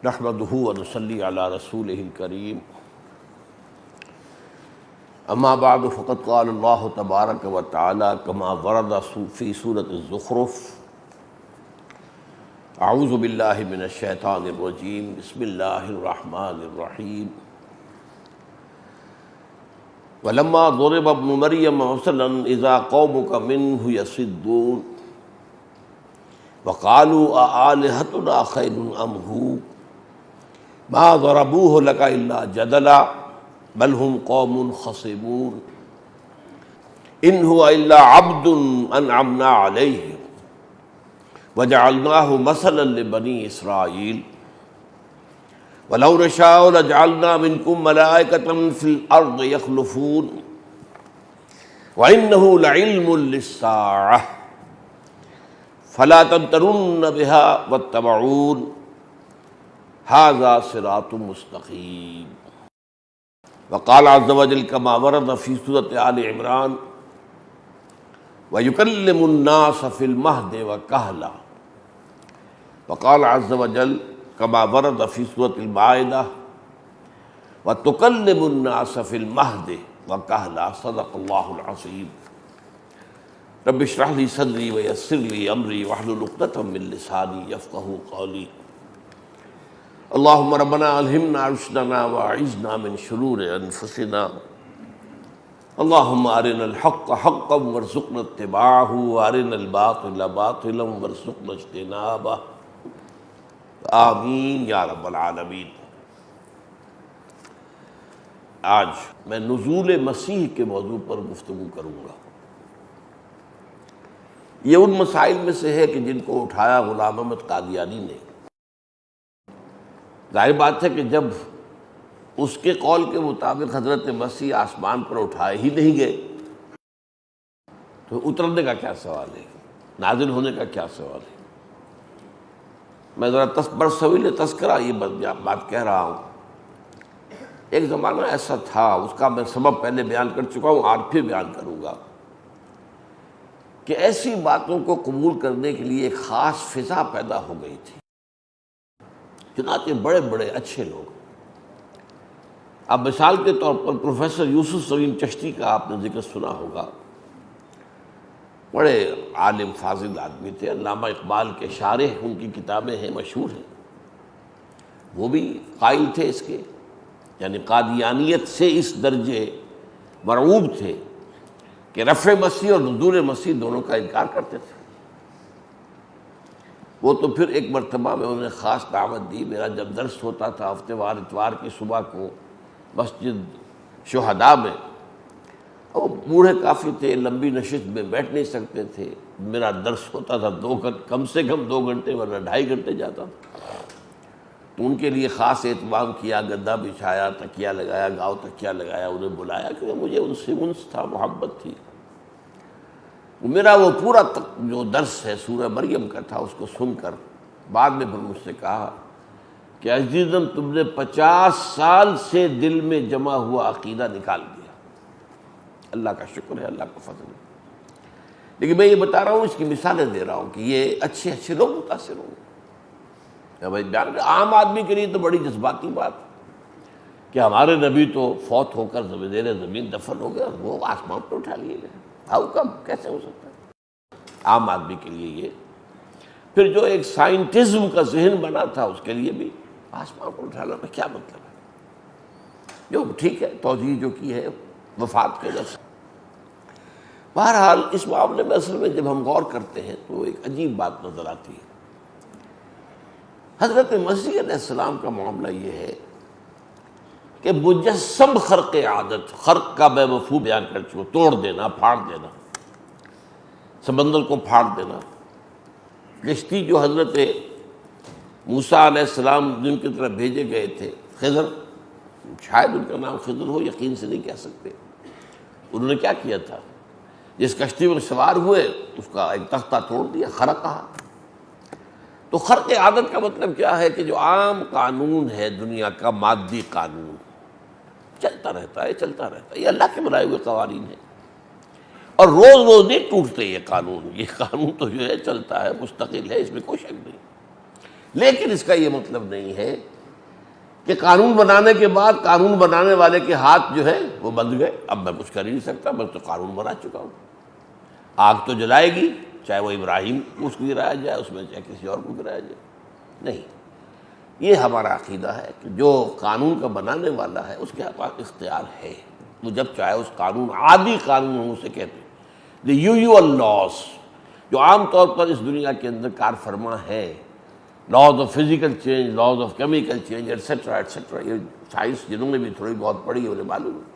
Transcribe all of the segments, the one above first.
نحمدہ ونصلی علی رسولہ الکریم اما بعد فقد قال اللہ تبارک و تعالی کما ورد فی سورۃ الزخرف اعوذ باللہ من الشیطان الرجیم بسم اللہ الرحمن الرحیم ولما ضرب ابن مریم مثلا اذا قومک منہ یصدون وقالوا آلہتنا خیر ام هو ما ضربوه لك الا جدلا بل هم قوم خصمون ان هو الا عبد انعمنا عليه وجعلناه مثلا لبني اسرائيل ولو نشاء لجعلنا منكم ملائكة في الارض يخلفون وانه لعلم للساعة فلا تمترن بها واتبعون هذا صراط مستقیم وقال عز وجل كما ورد في سورة آل عمران ويكلم الناس في المهد وكهلا وقال عز وجل كما ورد في سورة المائدة وتكلم الناس في المهد وكهلا صدق الله العظيم رب اشرح لي صدري ويسر لي امري واحلل عقدة من لساني يفقهوا قولي اللهم ربنا الہمنا رشدنا واعذنا من شرور انفسنا اللهم ارنا الحق حقا وارزقنا اتباعه وارنا الباطل باطلا وارزقنا اجتنابه آمین یا رب العالمین۔ آج میں نزول مسیح کے موضوع پر گفتگو کروں گا۔ یہ ان مسائل میں سے ہے کہ جن کو اٹھایا غلام احمد قادیانی نے۔ ظاہر بات ہے کہ جب اس کے قول کے مطابق حضرت مسیح آسمان پر اٹھائے ہی نہیں گئے تو اترنے کا کیا سوال ہے، نازل ہونے کا کیا سوال ہے۔ میں ذرا برسویل تذکرہ یہ بات کہہ رہا ہوں۔ ایک زمانہ ایسا تھا، اس کا میں سبب پہلے بیان کر چکا ہوں، آج پھر بیان کروں گا، کہ ایسی باتوں کو قبول کرنے کے لیے ایک خاص فضا پیدا ہو گئی تھی۔ چنانچہ بڑے بڑے اچھے لوگ، اب مثال کے طور پر پروفیسر یوسف سلیم چشتی کا آپ نے ذکر سنا ہوگا، بڑے عالم فاضل آدمی تھے، علامہ اقبال کے شارح ان کی کتابیں ہیں، مشہور ہیں۔ وہ بھی قائل تھے اس کے، یعنی قادیانیت سے اس درجے مرعوب تھے کہ رفع مسیح اور نزول مسیح دونوں کا انکار کرتے تھے۔ وہ تو پھر ایک مرتبہ میں انہیں خاص دعوت دی۔ میرا جب درس ہوتا تھا ہفتے وار اتوار کی صبح کو مسجد شہداء میں، وہ بوڑھے کافی تھے، لمبی نشست میں بیٹھ نہیں سکتے تھے، میرا درس ہوتا تھا کم سے کم 2 گھنٹے ورنہ 2.5 گھنٹے جاتا تھا، تو ان کے لیے خاص اہتمام کیا، گدا بچھایا، تکیہ لگایا، گاؤ تکیہ لگایا، انہیں بلایا، کیونکہ مجھے ان سے انس تھا، محبت تھی۔ میرا وہ پورا جو درس ہے سورہ مریم کا تھا، اس کو سن کر بعد میں پھر مجھ سے کہا کہ عزیزم تم نے 50 سال سے دل میں جمع ہوا عقیدہ نکال دیا۔ اللہ کا شکر ہے، اللہ کا فضل ہے۔ لیکن میں یہ بتا رہا ہوں، اس کی مثالیں دے رہا ہوں کہ یہ اچھے اچھے لوگ متاثر ہوں گے۔ عام آدمی کے لیے تو بڑی جذباتی بات کہ ہمارے نبی تو فوت ہو کر زیر زمین دفن ہو گئے، وہ آسمان پر اٹھا لیے گئے، ہاؤ کم، کیسے ہو سکتا ہے؟ عام آدمی کے لیے یہ، پھر جو ایک سائنٹزم کا ذہن بنا تھا اس کے لیے بھی آسمان پر اٹھانا میں کیا مطلب ہے؟ جو ٹھیک ہے، توجیہ جو کی ہے وفات کے لفظ۔ بہرحال اس معاملے میں اصل میں جب ہم غور کرتے ہیں تو ایک عجیب بات نظر آتی ہے۔ حضرت مسیح علیہ السلام کا معاملہ یہ ہے کہ مجسم خرق عادت، خرق کا میں مفہوم بیان کر چکا، توڑ دینا، پھاڑ دینا، سمندر کو پھاڑ دینا۔ کشتی جو حضرت موسیٰ علیہ السلام جن کی طرف بھیجے گئے تھے، خضر، شاید ان کا نام خضر ہو، یقین سے نہیں کہہ سکتے، انہوں نے کیا کیا تھا؟ جس کشتی میں سوار ہوئے اس کا ایک تختہ توڑ دیا، خرق کہا۔ تو خرق عادت کا مطلب کیا ہے کہ جو عام قانون ہے دنیا کا، مادی قانون، چلتا رہتا ہے، چلتا رہتا ہے، یہ اللہ کے بنائے ہوئے قوانین ہیں، اور روز روز نہیں ٹوٹتے یہ قانون تو جو ہے چلتا ہے، مستقل ہے، اس میں کوئی شک نہیں۔ لیکن اس کا یہ مطلب نہیں ہے کہ قانون بنانے کے بعد قانون بنانے والے کے ہاتھ جو ہے وہ بندھ گئے، اب میں کچھ کر ہی نہیں سکتا، میں تو قانون بنا چکا ہوں۔ آگ تو جلائے گی، چاہے وہ ابراہیم کو اس کو گرایا جائے اس میں، چاہے کسی اور کو گرایا جائے۔ نہیں، یہ ہمارا عقیدہ ہے کہ جو قانون کا بنانے والا ہے اس کے پاس اختیار ہے، وہ جب چاہے اس قانون، عادی قانون ہم اسے کہتے ہیں دی یوزول لاس، جو عام طور پر اس دنیا کے اندر کار فرما ہے، laws of physical change, laws of chemical change, et cetera et cetera, یہ سائنس جنہوں نے بھی تھوڑی بہت پڑھی ہے انہیں معلوم ہے۔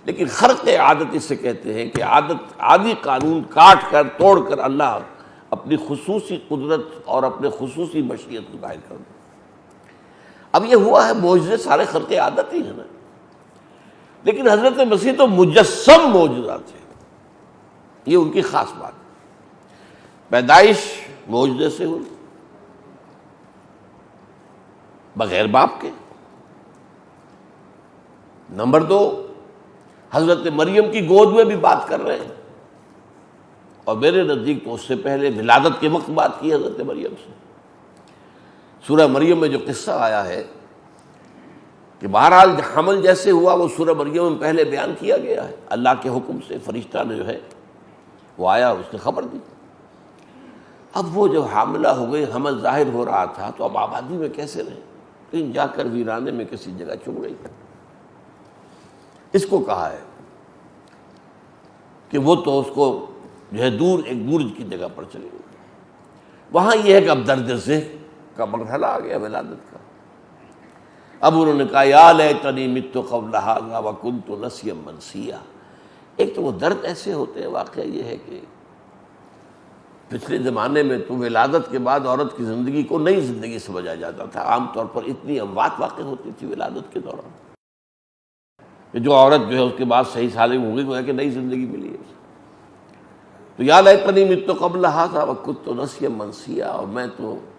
لیکن خرق عادت اس سے کہتے ہیں کہ عادی قانون کاٹ کر توڑ کر اللہ اپنی خصوصی قدرت اور اپنے خصوصی مشیت کو ظاہر کر دے۔ اب یہ ہوا ہے، معجزے سارے خرق عادت ہی ہیں نا، لیکن حضرت مسیح تو مجسم معجزات ہیں، یہ ان کی خاص بات ہے۔ پیدائش معجزے سے ہوئی، بغیر باپ کے۔ نمبر 2، حضرت مریم کی گود میں بھی بات کر رہے ہیں، اور میرے نزدیک تو اس سے پہلے ولادت کے وقت بات کی حضرت مریم سے۔ سورہ مریم میں جو قصہ آیا ہے کہ بہرحال حمل جیسے ہوا وہ سورہ مریم میں پہلے بیان کیا گیا ہے، اللہ کے حکم سے فرشتہ نے جو ہے وہ آیا اور اس نے خبر دی۔ اب وہ جب حاملہ ہو گئی، حمل ظاہر ہو رہا تھا، تو اب آبادی میں کیسے رہیں؟ کہیں جا کر ویرانے میں کسی جگہ چھپ گئی۔ اس کو کہا ہے کہ وہ تو اس کو جو ہے دور ایک برج کی جگہ پر چلی گئی۔ وہاں یہ ہے کہ اب درد ذہن کا مرحلہ آ گیا ولادت کا۔ اب انہوں نے کہا یا لیتنی مت قبل ھذا وکنت نسیا منسیا۔ ایک تو وہ درد ایسے ہوتے ہیں، واقعہ یہ ہے کہ پچھلے زمانے میں تو ولادت کے بعد عورت کی زندگی کو نئی زندگی سمجھا جاتا تھا، عام طور پر اتنی اموات واقع ہوتی تھی ولادت کے دوران کہ جو عورت جو ہے اس کے بعد صحیح سالم ہو گئی، وہ ہے کہ نئی زندگی ملی ہے۔ تو یا لیتنی مت قبل ھذا وکنت نسیا منسیا،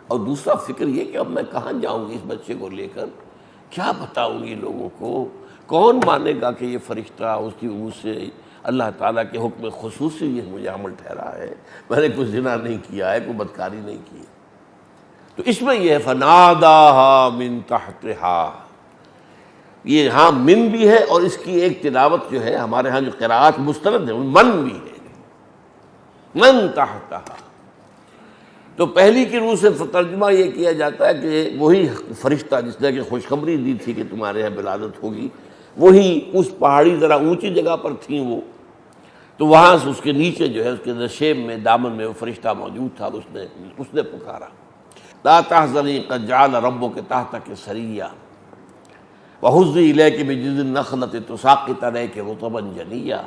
اور دوسرا فکر یہ کہ اب میں کہاں جاؤں گی اس بچے کو لے کر، کیا بتاؤں گی لوگوں کو، کون مانے گا کہ یہ فرشتہ اس کی منہ سے اللہ تعالیٰ کے حکم خصوصی یہ مجھے عمل ٹھہرا ہے، میں نے کوئی زنا نہیں کیا ہے، کوئی بدکاری نہیں کی ہے۔ تو اس میں یہ ہے فناداها من تحتها، یہ ہاں من بھی ہے، اور اس کی ایک تلاوت جو ہے ہمارے ہاں جو قراءات مستند ہے من بھی ہے، من تحتها۔ تو پہلی کی روح سے ترجمہ یہ کیا جاتا ہے کہ وہی فرشتہ جس نے کہ خوشخبری دی تھی کہ تمہارے یہاں ولادت ہوگی، وہی اس پہاڑی ذرا اونچی جگہ پر تھیں وہ، تو وہاں سے اس کے نیچے جو ہے اس کے نشیب میں دامن میں وہ فرشتہ موجود تھا، اس نے پکارا لا تحزنی قد جعل ربک تحتک سریا وہزی الیک بجذع النخلۃ تساقط علیک رطبا جنیا۔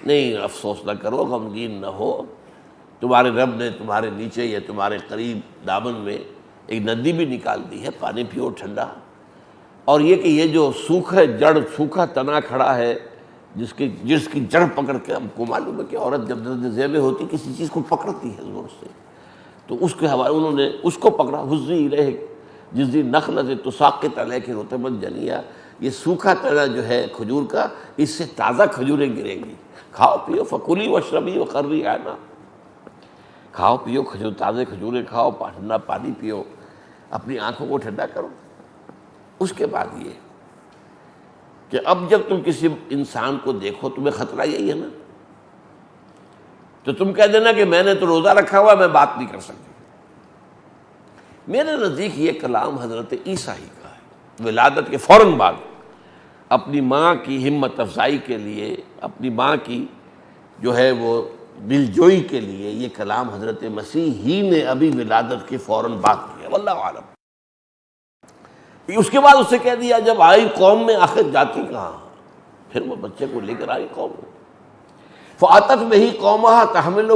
نہیں، افسوس نہ کرو، غمگین نہ ہو، تمہارے رب نے تمہارے نیچے یا تمہارے قریب دامن میں ایک ندی بھی نکال دی ہے، پانی پیو ٹھنڈا۔ اور یہ کہ یہ جو سوکھا تنا کھڑا ہے، جس کی جڑ پکڑ کے ہم کو معلوم ہے کہ عورت جب درد ذیل میں ہوتی کسی چیز کو پکڑتی ہے زور سے، تو اس کے حوالے انہوں نے اس کو پکڑا، حزی الیک جذع النخلۃ تساقط علیک رطبا جنیا۔ یہ سوکھا تنا جو ہے کھجور کا، اس سے تازہ کھجوریں گریں گی، کھاؤ پیو، فکلی واشربی وقرری عینا، کھاؤ پیو تازے کھجوریں کھاؤ، ٹھنڈا پانی پیو، اپنی آنکھوں کو ٹھنڈا کرو۔ اس کے بعد یہ کہ اب جب تم کسی انسان کو دیکھو تمہیں خطرہ یہی ہے نا، تو تم کہہ دینا کہ میں نے تو روزہ رکھا ہوا، میں بات نہیں کر سکتی۔ میرے نزدیک یہ کلام حضرت عیسیٰ ہی کا ہے۔ ولادت کے فوراً بعد اپنی ماں کی ہمت افزائی کے لیے، اپنی ماں کی جو ہے وہ دلجوئی کے لیے یہ کلام حضرت مسیح ہی نے ابھی ولادت کے فوراً بعد کیا، واللہ عالم۔ اس کے بعد اسے کہہ دیا جب آئی قوم میں آخر جاتی کہاں، پھر وہ بچے کو لے کر آئی قوم میں، فاتت بہ قومہا تحملہ،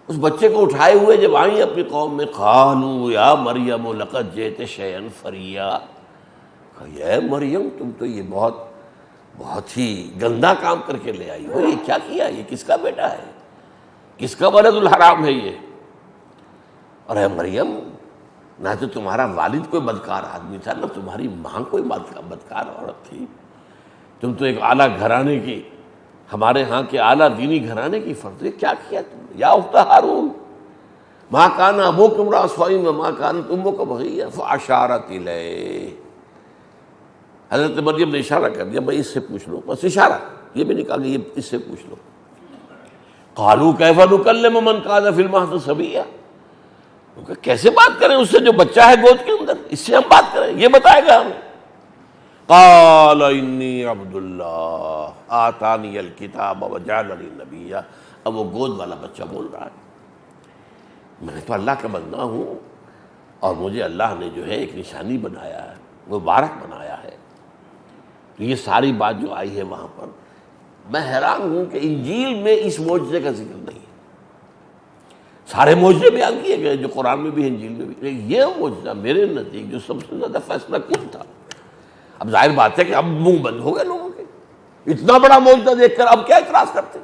اس بچے کو اٹھائے ہوئے جب آئیں اپنی قوم میں، قالوا یا مریم لقد جئت شیئا فریا، اے مریم تم تو یہ بہت ہی گندا کام کر کے لے آئی ہو، یہ کیا کیا، یہ کس کا بیٹا ہے، کس کا ولد الحرام ہے یہ؟ اور اے مریم، نہ تو تمہارا والد کوئی بدکار آدمی تھا، نہ تمہاری ماں کوئی بدکار عورت تھی، تم تو ایک اعلیٰ گھرانے کی، ہمارے ہاں کے اعلیٰ دینی گھرانے کی فرد، کیا کیا تم نے؟ یا اخت ہارون، ما کان ابوک امرأ سوء وما کانت امک بغیہ فاشارت الیہ. حضرت مریم نے اشارہ کر دیا بھائی اس سے پوچھ لو، بس اشارہ، یہ بھی نہیں کہا کہ یہ اس سے پوچھ لو. قالوا کیف نکلم من کان فی المہد صبیا، کیسے بات کریں اس سے جو بچہ ہے گود کے اندر، اس سے ہم بات کریں، یہ بتائے گا ہمیں. قال انی عبد اللہ آتانی الکتاب وجعلنی نبیا. اب وہ گود والا بچہ بول رہا ہے میں تو اللہ کا بندہ ہوں اور مجھے اللہ نے جو ہے ایک نشانی بنایا ہے، مبارک بنایا ہے. تو یہ ساری بات جو آئی ہے وہاں پر میں حیران ہوں کہ انجیل میں اس معجزے کا ذکر نہیں ہے. سارے معجزے بیان کیے گئے جو قرآن میں بھی انجیل میں بھی، لیکن یہ معجزہ میرے نزدیک جو سب سے زیادہ فیصلہ کن تھا. اب ظاہر بات ہے کہ اب منہ بند ہو گئے لوگوں کے، اتنا بڑا معجزہ دیکھ کر اب کیا اعتراض کرتے.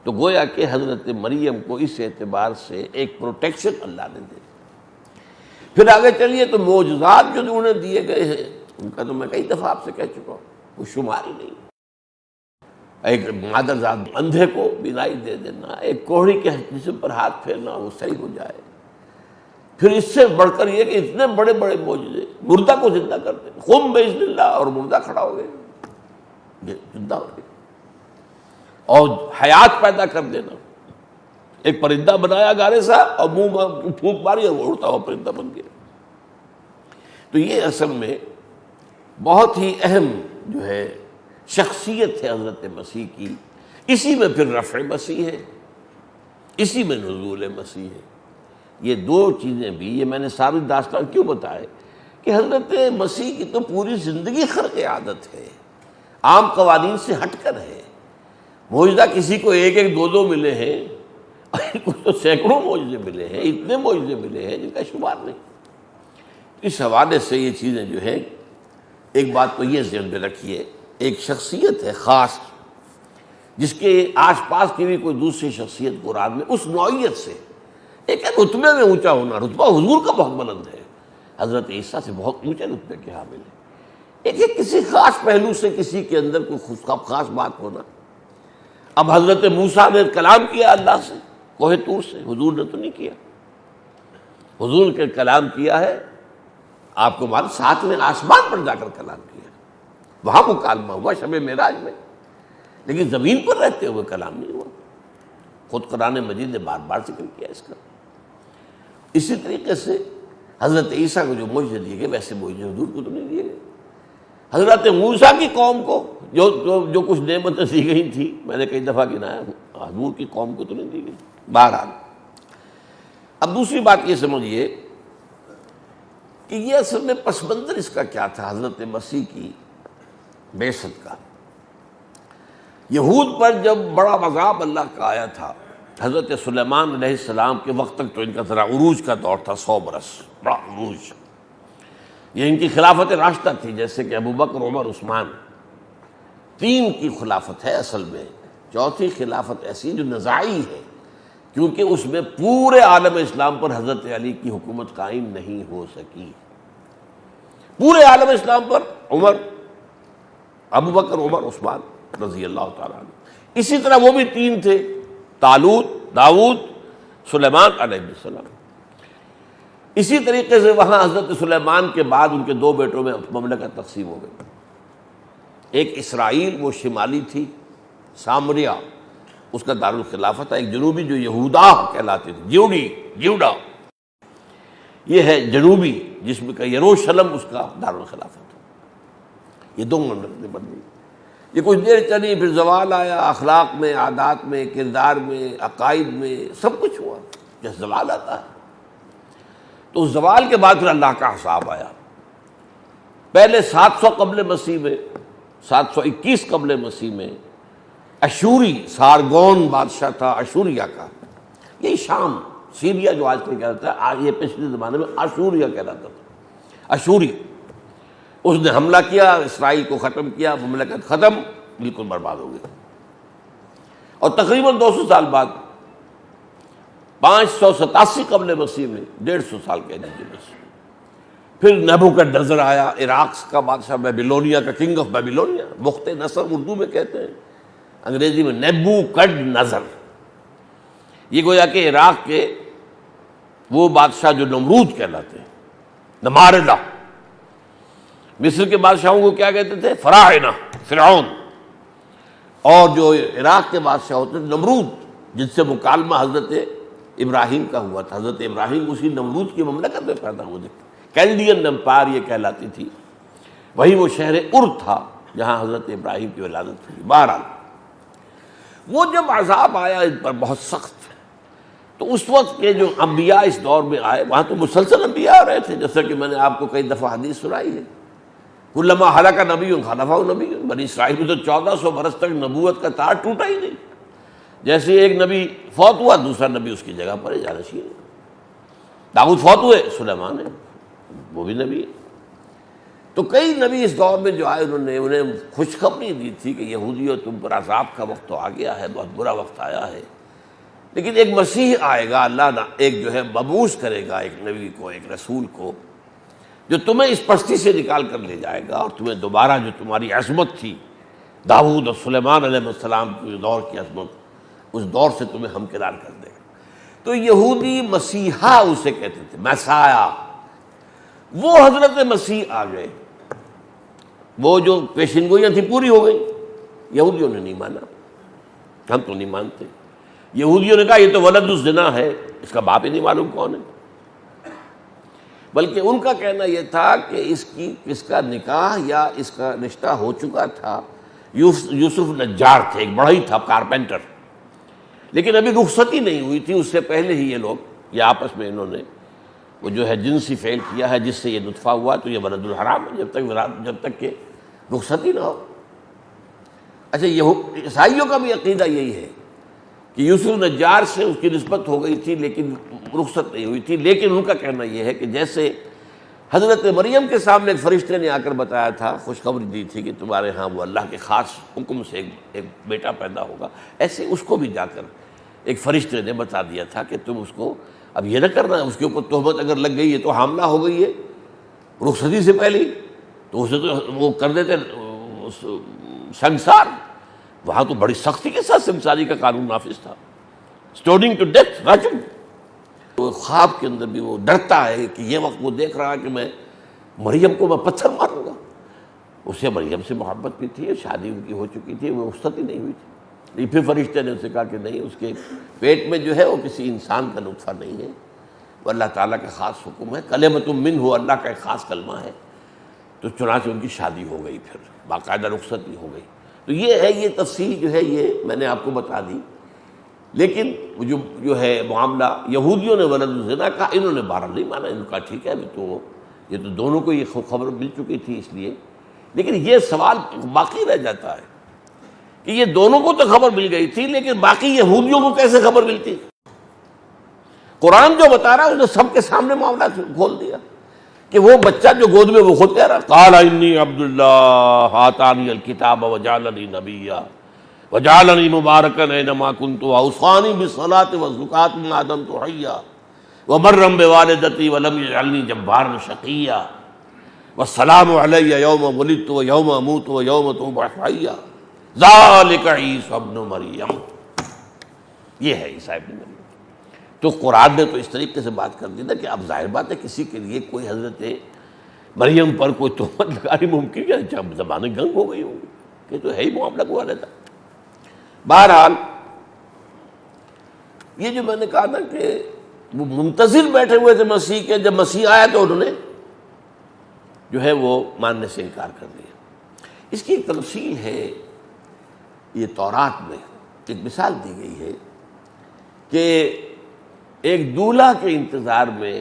تو گویا کہ حضرت مریم کو اس اعتبار سے ایک پروٹیکشن اللہ نے دے. پھر آگے چلیے تو معجزات جو انہیں دیے گئے ہیں ان کا تو میں کئی دفعہ آپ سے کہہ چکا ہوں، کوئی شمار ہی نہیں. ایک مادرزاد اندھے کو بینائی دے دینا، ایک کوہڑی کے جسم پر ہاتھ پھیرنا وہ صحیح ہو جائے. پھر اس سے بڑھ کر یہ کہ اتنے بڑے بڑے معجزے، مردہ کو زندہ کر دینا، قم باذن اللہ، اور مردہ کھڑا ہو گئے، زندہ ہو گئے. اور حیات پیدا کر دینا، ایک پرندہ بنایا گارے سا اور منہ میں پھونک ماری اور وہ اڑتا ہوا پرندہ بن گیا. تو یہ اصل میں بہت ہی اہم جو ہے شخصیت ہے حضرت مسیح کی. اسی میں پھر رفع مسیح ہے، اسی میں نزول مسیح ہے. یہ دو چیزیں بھی، یہ میں نے ساری داستان کیوں بتائے کہ حضرت مسیح کی تو پوری زندگی خرق عادت ہے، عام قوانین سے ہٹ کر ہے. معجزہ کسی کو ایک ایک دو دو ملے ہیں، کچھ تو سینکڑوں معجزے ملے ہیں، اتنے معجزے ملے ہیں جن کا شمار نہیں. اس حوالے سے یہ چیزیں جو ہے، ایک بات تو یہ ذہن میں رکھیے، ایک شخصیت ہے خاص جس کے آس پاس کی بھی کوئی دوسری شخصیت قرآن میں اس نوعیت سے، ایک ہے رتبے میں اونچا ہونا، رتبہ حضور کا بہت بلند ہے، حضرت عیسیٰ سے بہت اونچے رتبے کے حامل ہے. ایک ہے کسی خاص پہلو سے کسی کے اندر کوئی خاص بات ہونا. اب حضرت موسیٰ نے کلام کیا اللہ سے کوہ طور سے، حضور نے تو نہیں کیا. حضور کے کلام کیا ہے آپ کو معلوم، ساتویں آسمان پر جا کر کلام کیا، وہاں مکالمہ ہوا شب معراج میں، لیکن زمین پر رہتے ہوئے کلام نہیں ہوا. خود قرآن مجید نے بار بار ذکر کیا اس کا. اسی طریقے سے حضرت عیسیٰ کو جو معجزے دیے گئے ویسے معجزے حضور کو تو نہیں دیے گئے. حضرت موسیٰ کی قوم کو جو کچھ نعمتیں دی گئی تھی، میں نے کئی دفعہ گنایا، حضور کی قوم کو تو نہیں دی گئی. بہرحال اب دوسری بات یہ سمجھیے کہ یہ اصل میں پس منظر اس کا کیا تھا حضرت مسیح کی بعثت کا. یہود پر جب بڑا عذاب اللہ کا آیا تھا، حضرت سلیمان علیہ السلام کے وقت تک تو ان کا ذرا عروج کا دور تھا، 100 برس بڑا عروج. یہ ان کی خلافت راشدہ تھی، جیسے کہ ابوبکر، عمر، عثمان، 3 کی خلافت ہے اصل میں. چوتھی خلافت ایسی جو نزاعی ہے، کیونکہ اس میں پورے عالم اسلام پر حضرت علی کی حکومت قائم نہیں ہو سکی. پورے عالم اسلام پر عمر، ابوبکر، عمر، عثمان رضی اللہ تعالیٰ عنہ. اسی طرح وہ بھی 3 تھے، طالوت، داؤد، سلیمان علیہ السلام. اسی طریقے سے وہاں حضرت سلیمان کے بعد ان کے 2 بیٹوں میں مملکت تقسیم ہو گئی. ایک اسرائیل، وہ شمالی تھی، سامریا اس کا دارالخلافت تھا. ایک جنوبی جو یہودا کہلاتے تھے، جیوڈا، یہ ہے جنوبی، جس میں کہ یروشلم اس کا دارالخلافت تھا. یہ 2 مملکتیں بن گئی. یہ کچھ دیر چلی، پھر زوال آیا، اخلاق میں، عادات میں، کردار میں، عقائد میں، سب کچھ ہوا. جب زوال آتا ہے تو اس زوال کے بعد پھر اللہ کا حساب آیا. پہلے 700 قبل مسیح میں، 721 قبل مسیح میں اشوری، سارگون بادشاہ تھا اشوریا کا. یہی شام، سیریا جو آج کل کہتا ہے، آج یہ پچھلے زمانے میں اشوریا کہلاتا تھا. اشوری، اس نے حملہ کیا، اسرائیل کو ختم کیا، مملکت ختم، بالکل برباد ہو گئی. اور تقریباً 200 سال بعد 587 قبل مسیح میں، 150 سال کہہ دیجیے بس، پھر نیبوکڈنیزر آیا، عراق کا بادشاہ، بیبیلونیا کا، کنگ آف بیبیلونیا، بخت نصر اردو میں کہتے ہیں، انگریزی میں نیبوکڈنیزر. یہ گویا کہ عراق کے وہ بادشاہ جو نمرود کہلاتے ہیں، نماردہ. مصر کے بادشاہوں کو کیا کہتے تھے؟ فراعنہ، فرعون. اور جو عراق کے بادشاہ ہوتے تھے نمرود، جن سے مکالمہ حضرت ابراہیم کا ہوا تھا. حضرت ابراہیم اسی نمرود کی مملکت میں پیدا ہوئے تھے. کیلڈین امپائر یہ کہلاتی تھی. وہی وہ شہر ار تھا جہاں حضرت ابراہیم کی ولادت ہوئی. بہرحال وہ جب عذاب آیا ان پر بہت سخت، تو اس وقت کے جو انبیاء اس دور میں آئے، وہاں تو مسلسل انبیاء آ رہے تھے، جیسا کہ میں نے آپ کو کئی دفعہ حدیث سنائی ہے. کلما ہلاک نبی خلفہ نبی. بنی اسرائیل میں تو 1400 برس تک نبوت کا تار ٹوٹا ہی نہیں. جیسے ایک نبی فوت ہوا، دوسرا نبی اس کی جگہ پر جانشین. داؤد فوت ہوئے، سلیمان ہے، وہ بھی نبی ہے. تو کئی نبی اس دور میں جو آئے انہیں خوشخبری دی تھی کہ یہودیوں تم پر عذاب کا وقت تو آ گیا ہے، بہت برا وقت آیا ہے، لیکن ایک مسیح آئے گا، اللہ ایک جو ہے مبعوث کرے گا ایک نبی کو، ایک رسول کو، جو تمہیں اس پستی سے نکال کر لے جائے گا اور تمہیں دوبارہ جو تمہاری عظمت تھی داؤد اور سلیمان علیہ السلام کے دور کی عظمت، اس دور سے تمہیں ہمکنار کر دے گا. تو یہودی مسیحا اسے کہتے تھے، مسایا. وہ حضرت مسیح آ گئے، وہ جو پیشنگوئیاں تھیں پوری ہو گئی. یہودیوں نے نہیں مانا، ہم تو نہیں مانتے. یہودیوں نے کہا یہ تو ولد الزنا ہے، اس کا باپ ہی نہیں معلوم کون ہے. بلکہ ان کا کہنا یہ تھا کہ اس کا نکاح یا اس کا رشتہ ہو چکا تھا. یوسف نجار تھے، ایک بڑھئی تھا، کارپینٹر، لیکن ابھی رخصتی نہیں ہوئی تھی. اس سے پہلے ہی یہ لوگ یہ آپس میں انہوں نے وہ جو ہے جنسی فعل کیا ہے، جس سے یہ نطفہ ہوا، تو یہ ولد الحرام ہے جب تک کہ رخصتی نہ ہو. اچھا، عیسائیوں کا بھی عقیدہ یہی ہے کہ یوسف نجار سے اس کی نسبت ہو گئی تھی لیکن رخصت نہیں ہوئی تھی. لیکن ان کا کہنا یہ ہے کہ جیسے حضرت مریم کے سامنے ایک فرشتے نے آ کر بتایا تھا، خوشخبری دی تھی کہ تمہارے ہاں وہ اللہ کے خاص حکم سے ایک بیٹا پیدا ہوگا، ایسے اس کو بھی جا کر ایک فرشتے نے بتا دیا تھا کہ تم اس کو اب یہ نہ کرنا، اس کے اوپر تہمت اگر لگ گئی ہے تو حاملہ ہو گئی ہے رخصتی سے پہلے، تو اسے تو وہ کر دیتے سنسار. وہاں تو بڑی سختی کے ساتھ سنساری کا قانون نافذ تھا، اسٹوننگ ٹو ڈیتھ، راجم. وہ خواب کے اندر بھی وہ ڈرتا ہے کہ یہ وقت وہ دیکھ رہا ہے کہ میں مریم کو میں پتھر ماروں گا. اسے مریم سے محبت بھی تھی، شادی ان کی ہو چکی تھی، وہ رخصتی نہیں ہوئی تھی. پھر فرشتے نے اسے کہا کہ نہیں، اس کے پیٹ میں جو ہے وہ کسی انسان کا نطفہ نہیں ہے، وہ اللہ تعالیٰ کا خاص حکم ہے، کلمۃ منہ، اللہ کا ایک خاص کلمہ ہے. تو چنانچہ ان کی شادی ہو گئی، پھر باقاعدہ رخصتی ہو گئی. تو یہ ہے، یہ تفصیل جو ہے یہ میں نے آپ کو بتا دی. لیکن جو ہے معاملہ یہودیوں نے ولد الزنا کہا، انہوں نے بہرحال نہیں مانا. انہوں نے کہا ٹھیک ہے، تو یہ تو دونوں کو یہ خبر مل چکی تھی اس لیے. لیکن یہ سوال باقی رہ جاتا ہے کہ یہ دونوں کو تو خبر مل گئی تھی، لیکن باقی یہودیوں کو کیسے خبر ملتی؟ قرآن جو بتا رہا ہے اس نے سب کے سامنے معاملہ کھول دیا کہ وہ بچہ جو گود میں، وہ خود کہہ رہا قال انی عبد اللہ آتانی الکتاب وجعلنی نبیا وجعلنی مبارکا اینما کنت واوصانی بالصلاۃ والزکاۃ ما دمت حیا وبرا بوالدتی ولم یجعلنی جبارا شقیا والسلام علی یوم ولدت ویوم اموت ویوم ابعث حیا ذالک عیسی ابن مریم. یہ ہے عیسی ابن مریم. تو قرآن نے تو اس طریقے سے بات کر دی نا کہ اب ظاہر بات ہے کسی کے لیے کوئی حضرت مریم پر کوئی تہمت لگانی ممکن ہے، جب زبانیں گنگ ہو گئی ہوگی کہ تو ہے ہی معاملہ ہوا رہتا. بہرحال یہ جو میں نے کہا نا کہ وہ منتظر بیٹھے ہوئے تھے مسیح کے، جب مسیح آیا تو انہوں نے جو ہے وہ ماننے سے انکار کر دیا. اس کی ایک تفصیل ہے، یہ تورات میں ایک مثال دی گئی ہے کہ ایک دولہا کے انتظار میں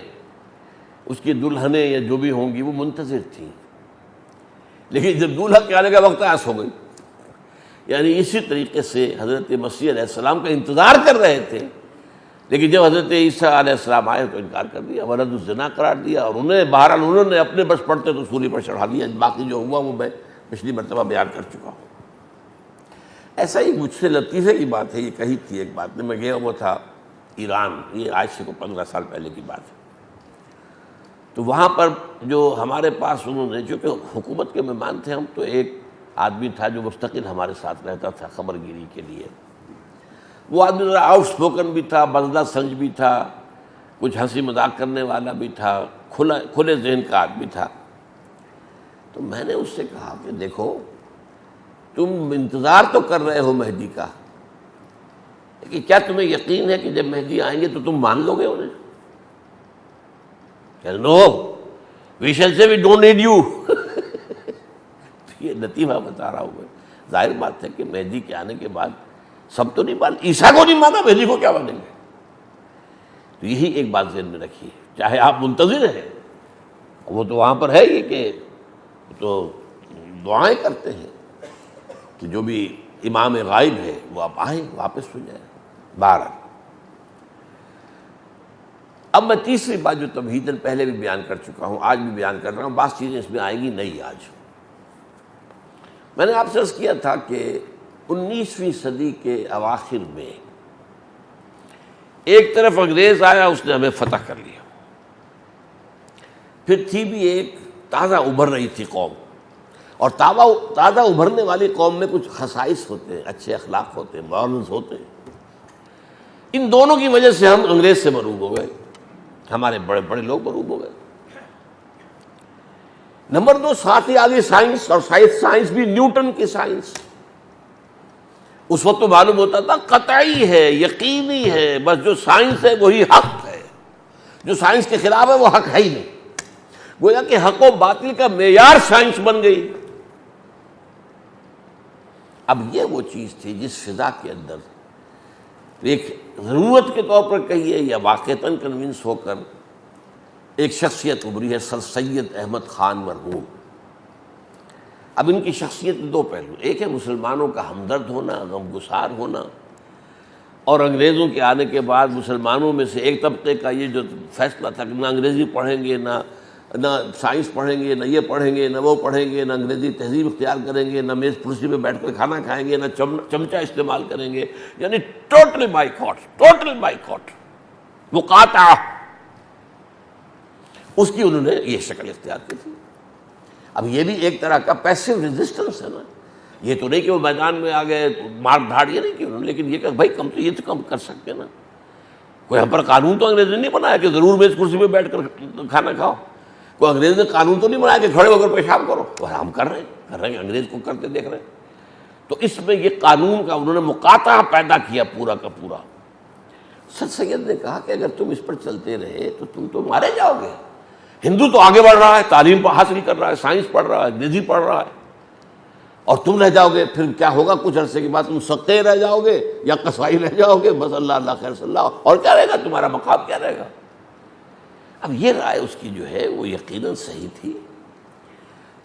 اس کی دلہنیں یا جو بھی ہوں گی وہ منتظر تھیں، لیکن جب دولہا کے آنے کا وقت آس ہو گئی. یعنی اسی طریقے سے حضرت مسیح علیہ السلام کا انتظار کر رہے تھے، لیکن جب حضرت عیسیٰ علیہ السلام آئے تو انکار کر دیا، ولد الزنا قرار دیا. اور بہرحال انہوں نے اپنے بس پڑتے تو سولی پر چڑھا دیا. باقی جو ہوا وہ میں پچھلی مرتبہ بیان کر چکا ہوں. ایسا ہی مجھ سے لطیفے کی بات ہے، یہ کہی تھی ایک بات نے، میں گیا وہ تھا ایران، یہ آج سے 15 سال پہلے کی بات ہے. تو وہاں پر جو ہمارے پاس انہوں نے، چونکہ حکومت کے مہمان تھے ہم، تو ایک آدمی تھا جو مستقل ہمارے ساتھ رہتا تھا خبر گیری کے لیے. وہ آدمی ذرا آؤٹ اسپوکن بھی تھا، بزدہ سنج بھی تھا، کچھ ہنسی مذاق کرنے والا بھی تھا، کھلے ذہن کا آدمی تھا۔ تو میں نے اس سے کہا کہ دیکھو تم انتظار تو کر رہے ہو مہدی کا، کہ کیا تمہیں یقین ہے کہ جب مہدی آئیں گے تو تم مان لو گے انہیں؟ کہ نو وی شیل سے وی ڈونٹ نیڈ یو۔ یہ لطیفہ بتا رہا ہوں میں۔ ظاہر بات ہے کہ مہدی کے آنے کے بعد سب تو نہیں مان، عیسیٰ کو نہیں مانا، مہدی کو کیا مانیں گے؟ تو یہی ایک بات ذہن میں رکھیے، چاہے آپ منتظر ہیں، وہ تو وہاں پر ہے ہی کہ تو دعائیں کرتے ہیں کہ جو بھی امام غائب ہے وہ اب آئیں، واپس ہو جائیں۔ بہرحال اب میں تیسری بات جو تمہیداً پہلے بھی بیان کر چکا ہوں، آج بھی بیان کر رہا ہوں، بعض چیزیں اس میں آئیں گی نئی۔ آج میں نے آپ سے عرض کیا تھا کہ 19ویں صدی کے اواخر میں ایک طرف انگریز آیا، اس نے ہمیں فتح کر لیا، پھر تھی بھی ایک تازہ ابھر رہی تھی قوم، اور تازہ ابھرنے والی قوم میں کچھ خصائص ہوتے ہیں، اچھے اخلاق ہوتے ہیں، مورلز ہوتے ہیں۔ ان دونوں کی وجہ سے ہم انگریز سے مروب ہو گئے، ہمارے بڑے بڑے لوگ مروب ہو گئے۔ نمبر 2، ساتھ ہی آگے سائنس، اور سائنس بھی نیوٹن کی سائنس۔ اس وقت تو معلوم ہوتا تھا قطعی ہے، یقینی ہے، بس جو سائنس ہے وہی حق ہے، جو سائنس کے خلاف ہے وہ حق ہے ہی نہیں۔ گویا کہ حق و باطل کا معیار سائنس بن گئی۔ اب یہ وہ چیز تھی جس فضا کے اندر ایک ضرورت کے طور پر کہیے یا واقعتاً کنونس ہو کر ایک شخصیت ابھری ہے، سر سید احمد خان مرحوم۔ اب ان کی شخصیت دو پہلو، ایک ہے مسلمانوں کا ہمدرد ہونا، غمگسار ہونا، اور انگریزوں کے آنے کے بعد مسلمانوں میں سے ایک طبقے کا یہ جو فیصلہ تھا کہ نہ انگریزی پڑھیں گے، نہ سائنس پڑھیں گے، نہ یہ پڑھیں گے، نہ وہ پڑھیں گے، نہ انگریزی تہذیب اختیار کریں گے، نہ میز کرسی پہ بیٹھ کر کھانا کھائیں گے، نہ چمچہ استعمال کریں گے، یعنی ٹوٹل بائیکاٹ، مقاطعہ۔ اس کی انہوں نے یہ شکل اختیار کی تھی۔ اب یہ بھی ایک طرح کا پیسو ریزسٹنس ہے نا، یہ تو نہیں کہ وہ میدان میں آ گئے مار دھاڑ، یہ نہیں کی انہوں نے، لیکن یہ کہ بھائی کم تو یہ تو کم کر سکتے نا، کوئی ہم پر قانون تو انگریز نے نہیں بنایا کہ ضرور میز کرسی پہ بیٹھ کر کھانا کھاؤ، کوئی انگریز نے قانون تو نہیں بنایا کہ کھڑے ہو کر پیشاب کرو، اور ہم کر رہے ہیں، انگریز کو کرتے دیکھ رہے ہیں۔ تو اس میں یہ قانون کا انہوں نے مقاطعہ پیدا کیا پورا کا پورا۔ سر سید نے کہا کہ اگر تم اس پر چلتے رہے تو تم تو مارے جاؤ گے۔ ہندو تو آگے بڑھ رہا ہے، تعلیم حاصل کر رہا ہے، سائنس پڑھ رہا ہے، انگریزی پڑھ رہا ہے، اور تم رہ جاؤ گے، پھر کیا ہوگا؟ کچھ عرصے کے بعد تم سقے رہ جاؤ گے یا قصائی رہ جاؤ گے، بس اللہ اللہ خیر صلی اللہ، اور کیا رہے گا تمہارا مقام، کیا رہے گا؟ اب یہ رائے اس کی جو ہے وہ یقیناً صحیح تھی۔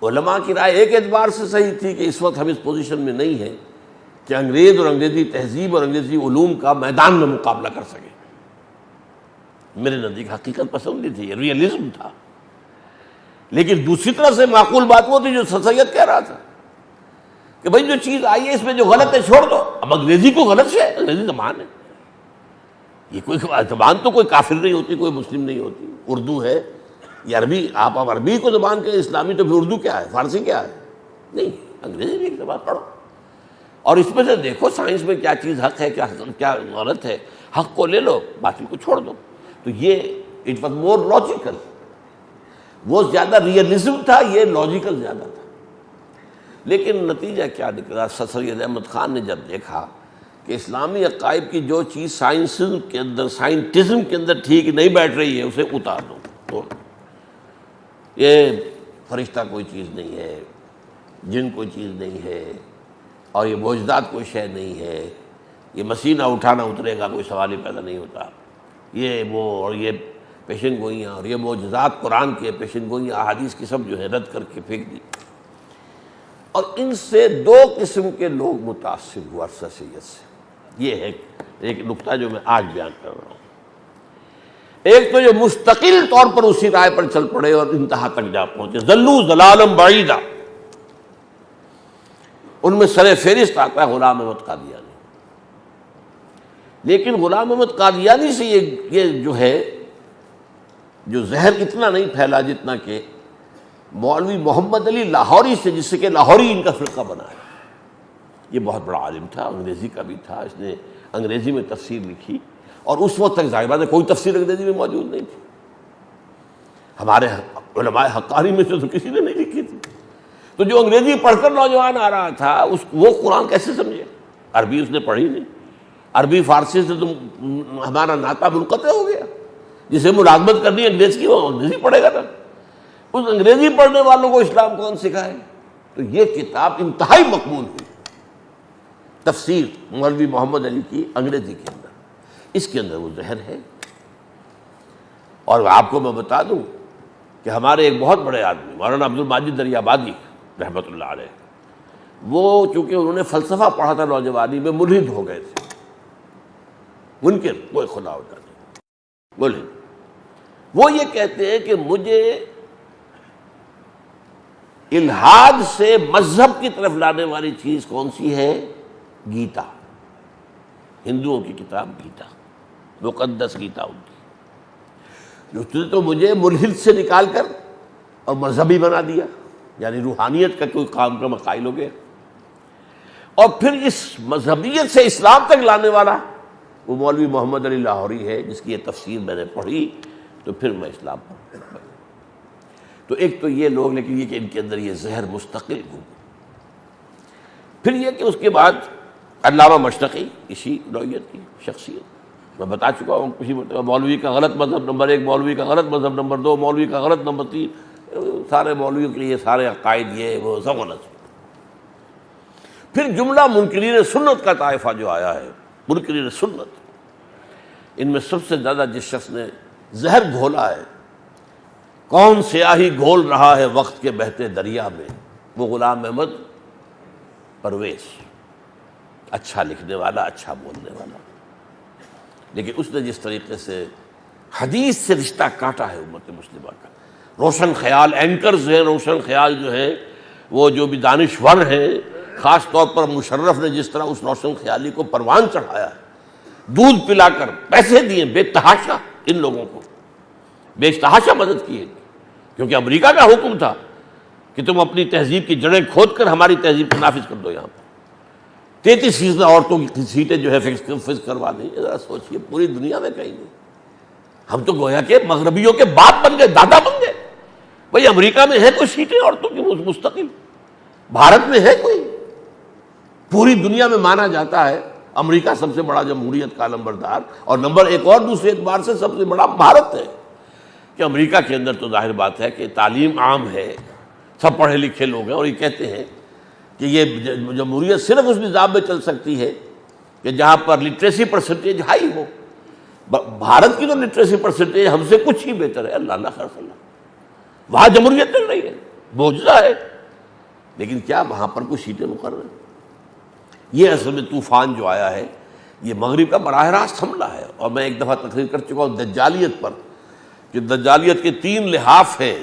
علماء کی رائے ایک اعتبار سے صحیح تھی کہ اس وقت ہم اس پوزیشن میں نہیں ہیں کہ انگریز اور انگریزی تہذیب اور انگریزی علوم کا میدان میں مقابلہ کر سکیں۔ میرے نزدیک حقیقت پسندی تھی، ریئلزم تھا، لیکن دوسری طرف سے معقول بات وہ تھی جو سر سید کہہ رہا تھا کہ بھائی جو چیز آئی ہے اس میں جو غلط ہے چھوڑ دو۔ اب انگریزی کو غلط ہے، انگریزی زبان ہے، یہ کوئی زبان تو کوئی کافر نہیں ہوتی، کوئی مسلم نہیں ہوتی، اردو ہے یا عربی، آپ عربی کو زبان کے اسلامی تو پھر اردو کیا ہے، فارسی کیا ہے؟ نہیں، انگریزی بھی ایک زبان پڑھو، اور اس میں سے دیکھو سائنس میں کیا چیز حق ہے، کیا غلط ہے، حق کو لے لو، باطل کو چھوڑ دو۔ تو یہ اٹ واز مور لاجیکل، وہ زیادہ ریئلزم تھا، یہ لاجیکل زیادہ تھا۔ لیکن نتیجہ کیا نکلا؟ سر سید احمد خان نے جب دیکھا کہ اسلامی عقائد کی جو چیز سائنسزم کے اندر، سائنٹزم کے اندر ٹھیک نہیں بیٹھ رہی ہے اسے اتار دو، تو یہ فرشتہ کوئی چیز نہیں ہے، جن کوئی چیز نہیں ہے، اور یہ معجزات کوئی شے نہیں ہے، یہ مسیح نہ اٹھانا اترے گا، کوئی سوال ہی پیدا نہیں ہوتا، یہ وہ اور یہ پیشن گوئیاں اور یہ معجزات قرآن کے پیشن گوئیاں احادیث کی سب جو ہے رد کر کے پھینک دی۔ اور ان سے دو قسم کے لوگ متاثر ہوا سر سید سے، یہ ہے ایک نقطہ جو میں آج بیان کر رہا ہوں۔ ایک تو جو مستقل طور پر اسی رائے پر چل پڑے اور انتہا تک جا پہنچے، ذلوا ضلالا بعیدا، ان میں سر فہرست آتا ہے غلام احمد قادیانی۔ لیکن غلام احمد قادیانی سے یہ جو ہے جو زہر اتنا نہیں پھیلا جتنا کہ مولوی محمد علی لاہوری سے، جس سے کہ لاہوری ان کا فرقہ بنا ہے۔ یہ بہت بڑا عالم تھا، انگریزی کا بھی تھا، اس نے انگریزی میں تفسیر لکھی، اور اس وقت تک ظاہر بات ہے کوئی تفسیر انگریزی میں موجود نہیں تھی. ہمارے علماء حقانی میں سے تو کسی نے نہیں لکھی تھی. تو جو انگریزی پڑھ کر نوجوان آ رہا تھا وہ قرآن کیسے سمجھے؟ عربی اس نے پڑھی نہیں. عربی فارسی سے تو ہمارا ناطہ منقطع ہو گیا. جسے ملازمت کرنی ہے انگریز کی، وہ انگریزی پڑھے گا نا. اس انگریزی پڑھنے والوں کو اسلام کون سکھائے؟ تو یہ کتاب انتہائی مقبول ہوئی، تفسیر مولوی محمد علی کی انگریزی کے اندر. اس کے اندر وہ زہر ہے. اور آپ کو میں بتا دوں کہ ہمارے ایک بہت بڑے آدمی مولانا عبد الماجد دریابادی رحمۃ اللہ علیہ، وہ چونکہ انہوں نے فلسفہ پڑھا تھا نوجوانی میں، ملحد ہو گئے تھے. منکر، کوئی خدا ہوتا نہیں، ملحد. وہ یہ کہتے ہیں کہ مجھے الحاد سے مذہب کی طرف لانے والی چیز کون سی ہے؟ گیتا. ہندوؤں کی کتاب گیتا، مقدس گیتا ان کی. اس نے تو مجھے ملحد سے نکال کر اور مذہبی بنا دیا، یعنی روحانیت کا کوئی کام کا قائل ہو گیا. اور پھر اس مذہبیت سے اسلام تک لانے والا وہ مولوی محمد علی لاہوری ہے، جس کی یہ تفسیر میں نے پڑھی تو پھر میں اسلام پر. تو ایک تو یہ لوگ، لیکن یہ کہ ان کے اندر یہ زہر مستقل ہو. پھر یہ کہ اس کے بعد علامہ مشتقی اسی نوعیت کی شخصیت، میں بتا چکا ہوں کسی مرتبہ، مولوی کا غلط مذہب نمبر 1، مولوی کا غلط مذہب نمبر 2، مولوی کا غلط نمبر 3. سارے مولویوں کے یہ سارے عقائد یہ وہ سب غلط. پھر جملہ منکرین سنت کا طائفہ جو آیا ہے، منکرین سنت، ان میں سب سے زیادہ جس شخص نے زہر گھولا ہے، کون سیاہی گھول رہا ہے وقت کے بہتے دریا میں، وہ غلام احمد پرویز. اچھا لکھنے والا، اچھا بولنے والا، لیکن اس نے جس طریقے سے حدیث سے رشتہ کاٹا ہے امت مسلمہ کا. روشن خیال اینکرز ہیں، روشن خیال جو ہیں وہ جو بھی دانشور ہیں، خاص طور پر مشرف نے جس طرح اس روشن خیالی کو پروان چڑھایا ہے، دودھ پلا کر پیسے دیے بے تحاشا، ان لوگوں کو بے تحاشا مدد کی ہے. کیونکہ امریکہ کا حکم تھا کہ تم اپنی تہذیب کی جڑیں کھود کر ہماری تہذیب کو نافذ کر دو. یہاں پر 33% عورتوں کی سیٹیں جو ہے فکس کروا دیں. ذرا سوچئے، پوری دنیا میں کہیں نہیں. ہم تو گویا کہ مغربیوں کے باپ بن گئے، دادا بن گئے. بھئی امریکہ میں ہے کوئی سیٹیں عورتوں کی مستقل؟ بھارت میں ہے کوئی؟ پوری دنیا میں مانا جاتا ہے امریکہ سب سے بڑا جمہوریت کا نمبردار، اور نمبر 1 اور دوسرے اعتبار سے سب سے بڑا بھارت ہے. کہ امریکہ کے اندر تو ظاہر بات ہے کہ تعلیم عام ہے، سب پڑھے لکھے لوگ ہیں، اور یہ کہتے ہیں کہ یہ جمہوریت صرف اس نظام میں چل سکتی ہے کہ جہاں پر لٹریسی پرسنٹیج ہائی ہو. بھارت کی تو لٹریسی پرسنٹیج ہم سے کچھ ہی بہتر ہے، اللہ اللہ خیر اللہ. وہاں جمہوریت چل رہی ہے، معجزہ ہے، لیکن کیا وہاں پر کچھ سیٹیں مقرر ہیں؟ یہ اصل میں طوفان جو آیا ہے یہ مغرب کا براہ راست حملہ ہے. اور میں ایک دفعہ تقریر کر چکا ہوں دجالیت پر، کہ دجالیت کے 3 لحاف ہیں.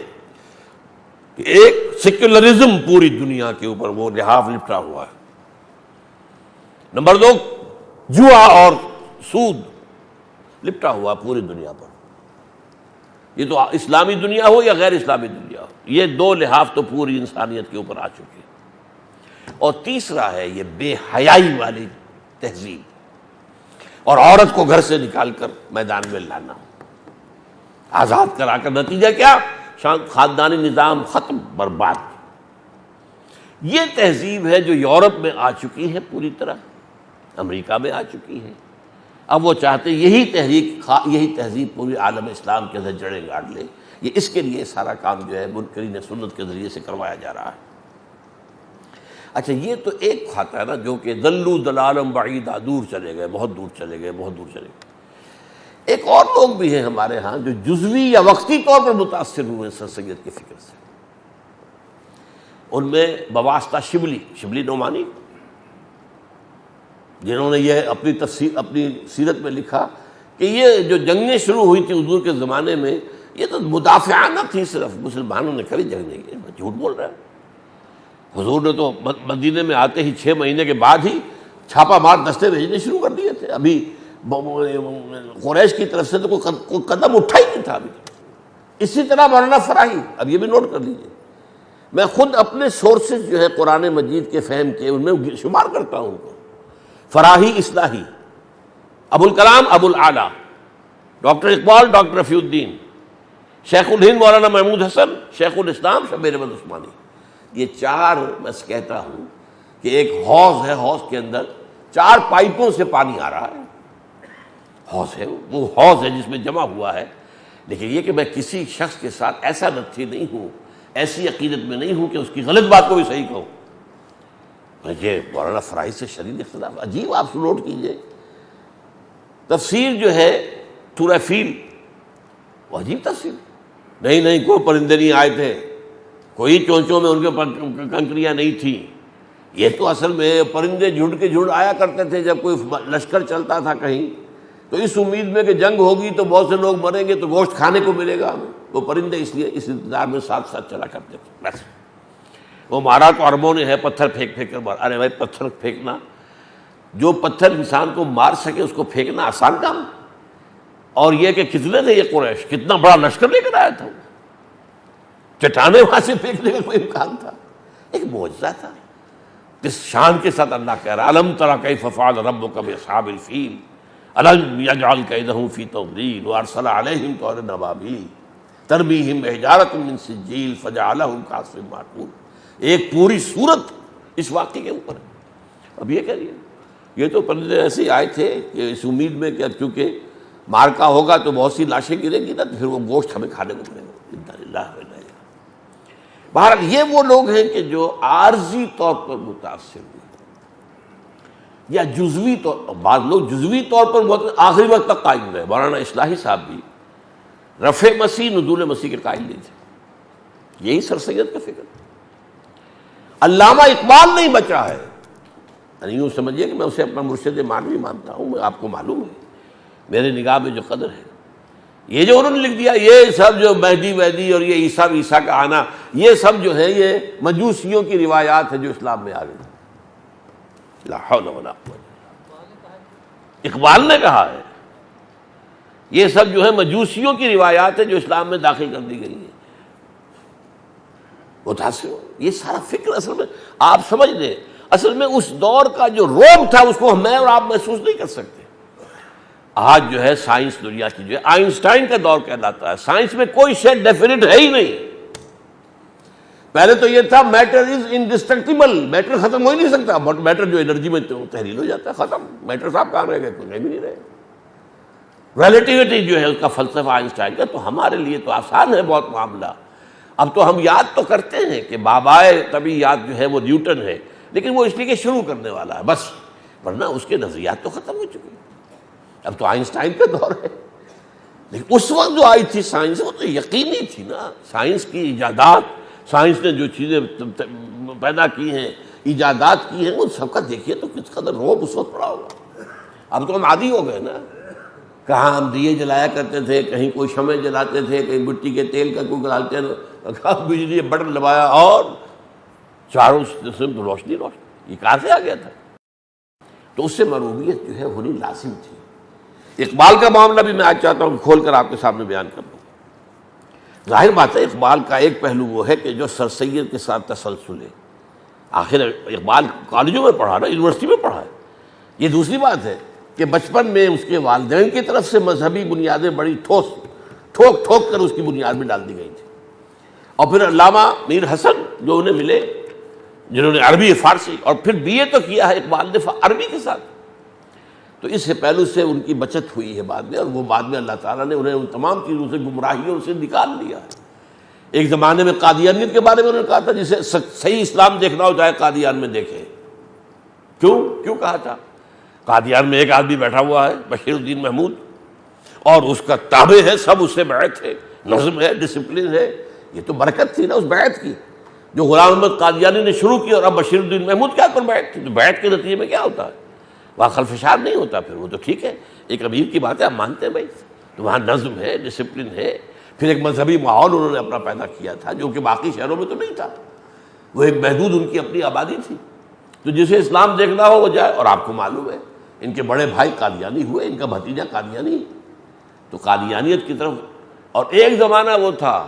کہ ایک سیکولرزم پوری دنیا کے اوپر وہ لحاف لپٹا ہوا ہے. نمبر 2 جوا اور سود لپٹا ہوا پوری دنیا پر. یہ تو اسلامی دنیا ہو یا غیر اسلامی دنیا ہو، یہ 2 لحاف تو پوری انسانیت کے اوپر آ چکے ہیں. اور تیسرا ہے یہ بے حیائی والی تہذیب، اور عورت کو گھر سے نکال کر میدان میں لانا، آزاد کرا کر. نتیجہ کیا؟ خاندانی نظام ختم، برباد. یہ تہذیب ہے جو یورپ میں آ چکی ہے پوری طرح، امریکہ میں آ چکی ہے. اب وہ چاہتے یہی تہذیب پوری عالم اسلام کے اندر جڑیں گاڑ لے. یہ اس کے لیے سارا کام جو ہے منکرین سنت کے ذریعے سے کروایا جا رہا ہے. اچھا، یہ تو ایک کھاتا ہے نا جو کہ دلو دلالم بعیدا، دور چلے گئے، بہت دور چلے گئے، بہت دور چلے گئے. ایک اور لوگ بھی ہیں ہمارے ہاں جو جزوی یا وقتی طور پر متاثر ہوئے سر سید کی فکر سے. ان میں بواسطہ شبلی نعمانی، جنہوں نے یہ اپنی سیرت میں لکھا کہ یہ جو جنگیں شروع ہوئی تھی حضور کے زمانے میں، یہ تو مدافعانہ تھی، صرف مسلمانوں نے کبھی جنگ نہیں کی. جھوٹ بول رہا ہے. حضور نے تو مدینے میں آتے ہی 6 مہینے کے بعد ہی چھاپا مار دستے بھیجنے شروع کر دیے تھے. ابھی قریش کی طرف سے تو کوئی قدم اٹھا ہی نہیں تھا ابھی. اسی طرح مولانا فراہی، اب یہ بھی نوٹ کر لیجیے، میں خود اپنے سورسز جو ہے قرآن مجید کے فہم کے ان میں شمار کرتا ہوں ان کو. فراہی اصلاحی، ابو الکلام ابو العلا، ڈاکٹر اقبال ڈاکٹر رفیع الدین، شیخ الہند مولانا محمود حسن، شیخ الاسلام شبیر احمد عثمانی. یہ چار بس کہتا ہوں کہ ایک حوض ہے، حوض کے اندر 4 پائپوں سے پانی آ رہا ہے. حوض ہے، وہ حوض ہے جس میں جمع ہوا ہے. لیکن یہ کہ میں کسی شخص کے ساتھ ایسا نتھی نہیں ہوں، ایسی عقیدت میں نہیں ہوں کہ اس کی غلط بات کو بھی صحیح کہوں. یہ مولانا فرائی سے شدید اختلاف عجیب. آپ نوٹ کیجئے تفسیر جو ہے سورہ فیل، وہ عجیب تفسیر. نہیں کوئی پرندے نہیں آئے تھے، کوئی چونچوں میں ان کے کنکریاں نہیں تھیں. یہ تو اصل میں پرندے جھنڈ کے جھنڈ آیا کرتے تھے جب کوئی لشکر چلتا تھا کہیں، تو اس امید میں کہ جنگ ہوگی تو بہت سے لوگ مریں گے تو گوشت کھانے کو ملے گا ہمیں. وہ پرندے اس لیے اس انتظار میں ساتھ ساتھ چلا کرتے تھے. بس وہ مارا تو عربوں نے ہے، پتھر پھینک کر مارا. ارے بھائی پتھر پھینکنا، جو پتھر انسان کو مار سکے اس کو پھینکنا آسان کام. اور یہ کہ کتنے تھے یہ قریش، کتنا بڑا لشکر لے کر آیا تھا. چٹانیں وہاں سے پھینکنے کا کوئی امکان تھا؟ ایک معجزہ تھا. کس شان کے ساتھ اللہ کہہ رہا الم تری کیف فعل ربک باصحاب الفیل الم یجعل کیدہم فی تضلیل وارسل علیہم طیرا ابابیل ترمیہم بحجارۃ من سجیل فجعلہم کعصف مأکول. ایک پوری صورت اس واقعے کے اوپر ہے. اب یہ کہہ رہی ہے یہ تو پرندے ایسے آئے تھے کہ اس امید میں کہ چونکہ مارکا ہوگا تو بہت سی لاشیں گریں گی نا، تو پھر وہ گوشت ہمیں کھانے کو ملے گا. انا للہ و انا الیہ. بہرحال یہ وہ لوگ ہیں کہ جو عارضی طور پر متاثر ہوئے یا جزوی طور پر. بعض لوگ جزوی طور پر بہت آخری وقت تک قائم رہے. مولانا اصلاحی صاحب بھی رفع مسیح نزول مسیح کے قائل نہیں تھے. یہی سر سید کا فکر. علامہ اقبال نہیں بچا ہے. یعنی یوں سمجھیے کہ میں اسے اپنا مرشد معنوی مانتا ہوں. آپ کو معلوم ہے میرے نگاہ میں جو قدر ہے. یہ جو انہوں نے لکھ دیا یہ سب جو مہدی اور یہ عیسیٰ کا آنا، یہ سب جو ہے یہ مجوسیوں کی روایات ہے جو اسلام میں آ گئی. لا حول ولا قوت. اقبال نے کہا ہے یہ سب جو ہے مجوسیوں کی روایات ہے جو اسلام میں داخل کر دی گئی ہے. متاثر ہو. یہ سارا فکر اصل میں آپ سمجھ لیں، اصل میں اس دور کا جو روب تھا اس کو میں اور آپ محسوس نہیں کر سکتے. آج جو ہے سائنس دنیا کی جو ہے آئنسٹائن کا دور کہلاتا ہے. سائنس میں کوئی شے ڈیفینٹ ہے ہی نہیں. پہلے تو یہ تھا میٹر از انڈسٹرکٹیبل، میٹر ختم ہو ہی نہیں سکتا. میٹر جو انرجی میں تحلیل ہو جاتا ہے ختم. میٹر صاحب کہاں رہ گئے؟ کوئی بھی نہیں رہے. ریلیٹیوٹی جو ہے اس کا فلسفہ آئنسٹائن کا. تو ہمارے لیے تو آسان ہے بہت معاملہ. اب تو ہم یاد تو کرتے ہیں کہ بابائے طبیعیات جو ہے وہ نیوٹن ہے، لیکن وہ اس لیے کہ شروع کرنے والا ہے بس، ورنہ اس کے نظریات تو ختم ہو چکے ہیں. اب تو آئنسٹائن کا دور ہے. لیکن اس وقت جو آئی تھی سائنس وہ تو یقینی تھی نا. سائنس کی ایجادات، سائنس نے جو چیزیں پیدا کی ہیں، ایجادات کی ہیں، وہ سب کا دیکھیے تو کس قدر روب اس وقت پڑا ہوگا. اب تو ہم عادی ہو گئے نا. کہاں ہم دیے جلایا کرتے تھے، کہیں کوئی شمع جلاتے تھے، کہیں مٹی کے تیل کا کوئی ڈالتے تھے، بجلی بٹن دبایا اور چاروں قسم تو روشنی. یہ کہاں سے آ گیا تھا؟ تو اس سے مروبیت جو ہے ہونی لازم تھی. اقبال کا معاملہ بھی میں آج چاہتا ہوں کھول کر آپ کے سامنے بیان کر دوں. ظاہر بات ہے اقبال کا ایک پہلو وہ ہے کہ جو سر سید کے ساتھ تسلسل ہے. آخر اقبال کالجوں میں پڑھا نا، یونیورسٹی میں پڑھا ہے. یہ دوسری بات ہے کہ بچپن میں اس کے والدین کی طرف سے مذہبی بنیادیں بڑی ٹھوک کر اس کی بنیاد میں ڈال دی گئی تھی. اور پھر علامہ میر حسن جو انہیں ملے، جنہوں نے عربی فارسی اور پھر بی اے تو کیا ہے اقبال نے عربی کے ساتھ. تو اس پہلو سے ان کی بچت ہوئی ہے بعد میں، اور وہ بعد میں اللہ تعالیٰ نے انہیں ان تمام چیزوں سے، گمراہیوں سے نکال لیا ہے. ایک زمانے میں قادیانیت کے بارے میں انہوں نے کہا تھا جسے صحیح اسلام دیکھنا ہو چاہے قادیان میں دیکھے. کیوں کہا تھا؟ قادیان میں ایک آدمی بیٹھا ہوا ہے بشیر الدین محمود، اور اس کا تابع ہے، سب اس سے بیعت ہے، نظم ہے، ڈسپلن ہے. یہ تو برکت تھی نا اس بیعت کی جو غلام احمد قادیانی نے شروع کی، اور اب بشیر الدین محمود کیا کر بیعت تھی. تو بیعت کے نتیجے میں کیا ہوتا ہے؟ وہاں خلفشار نہیں ہوتا. پھر وہ تو ٹھیک ہے، ایک امیر کی بات ہے، آپ مانتے ہیں بھائی. تو وہاں نظم ہے، ڈسپلن ہے. پھر ایک مذہبی ماحول انہوں نے اپنا پیدا کیا تھا جو کہ باقی شہروں میں تو نہیں تھا. وہ ایک محدود ان کی اپنی آبادی تھی. تو جسے اسلام دیکھنا ہو وہ جائے. اور آپ کو معلوم ہے ان کے بڑے بھائی قادیانی ہوئے، ان کا بھتیجا قادیانی. تو قادیانیت کی طرف. اور ایک زمانہ وہ تھا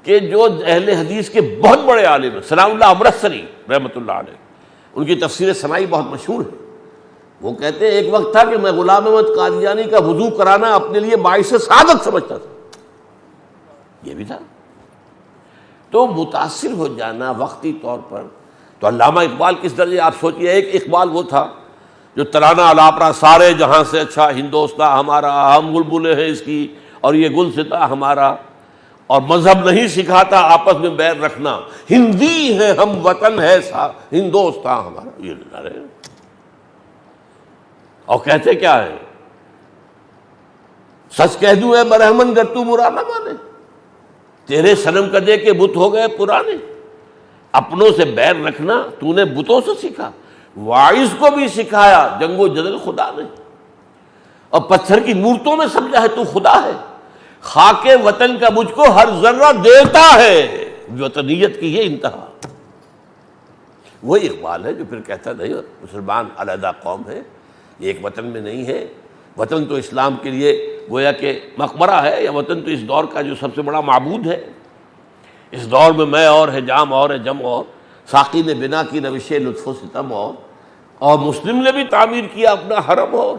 کہ جو اہل حدیث کے بہت بڑے عالم ہیں، ثناء اللہ امرتسری رحمۃ اللہ علیہ، ان کی تفسیر سنائی بہت مشہور ہے. وہ کہتے ہیں ایک وقت تھا کہ میں غلام احمد قادیانی کا وضو کرانا اپنے لیے باعث سعادت سمجھتا تھا، یہ بھی تھا۔ تو متاثر ہو جانا وقتی طور پر، تو علامہ اقبال کس درجے، آپ سوچئے ایک اقبال وہ تھا جو ترانہ الاپرا سارے جہاں سے اچھا ہندوستاں ہمارا، ہم بلبلیں ہیں اس کی اور یہ گلستاں ہمارا، اور مذہب نہیں سکھاتا آپس میں بیر رکھنا، ہندی ہے ہم وطن ہے ہندوستاں ہمارا، یہ نعرے۔ اور کہتے کیا ہے، سچ کہہ دوں اے برہمن گر تو برا نہ مانے، تیرے صنم کدے کے بت ہو گئے پرانے، اپنوں سے بیر رکھنا تو نے بتوں سے سیکھا، واعظ کو بھی سکھایا جنگ و جدل خدا نے، اور پتھر کی مورتوں میں سمجھا ہے تو خدا ہے، خاک وطن کا مجھ کو ہر ذرہ دیتا ہے، وطنیت کی یہ انتہا۔ وہی اقبال ہے جو پھر کہتا نہیں مسلمان علیحدہ قوم ہے، یہ ایک وطن میں نہیں ہے، وطن تو اسلام کے لیے گویا کہ مقبرہ ہے، یا وطن تو اس دور کا جو سب سے بڑا معبود ہے، اس دور میں اور ہے جام اور ہے جم اور، ساقی نے بنا کی روش لطف و ستم اور مسلم نے بھی تعمیر کیا اپنا حرم اور،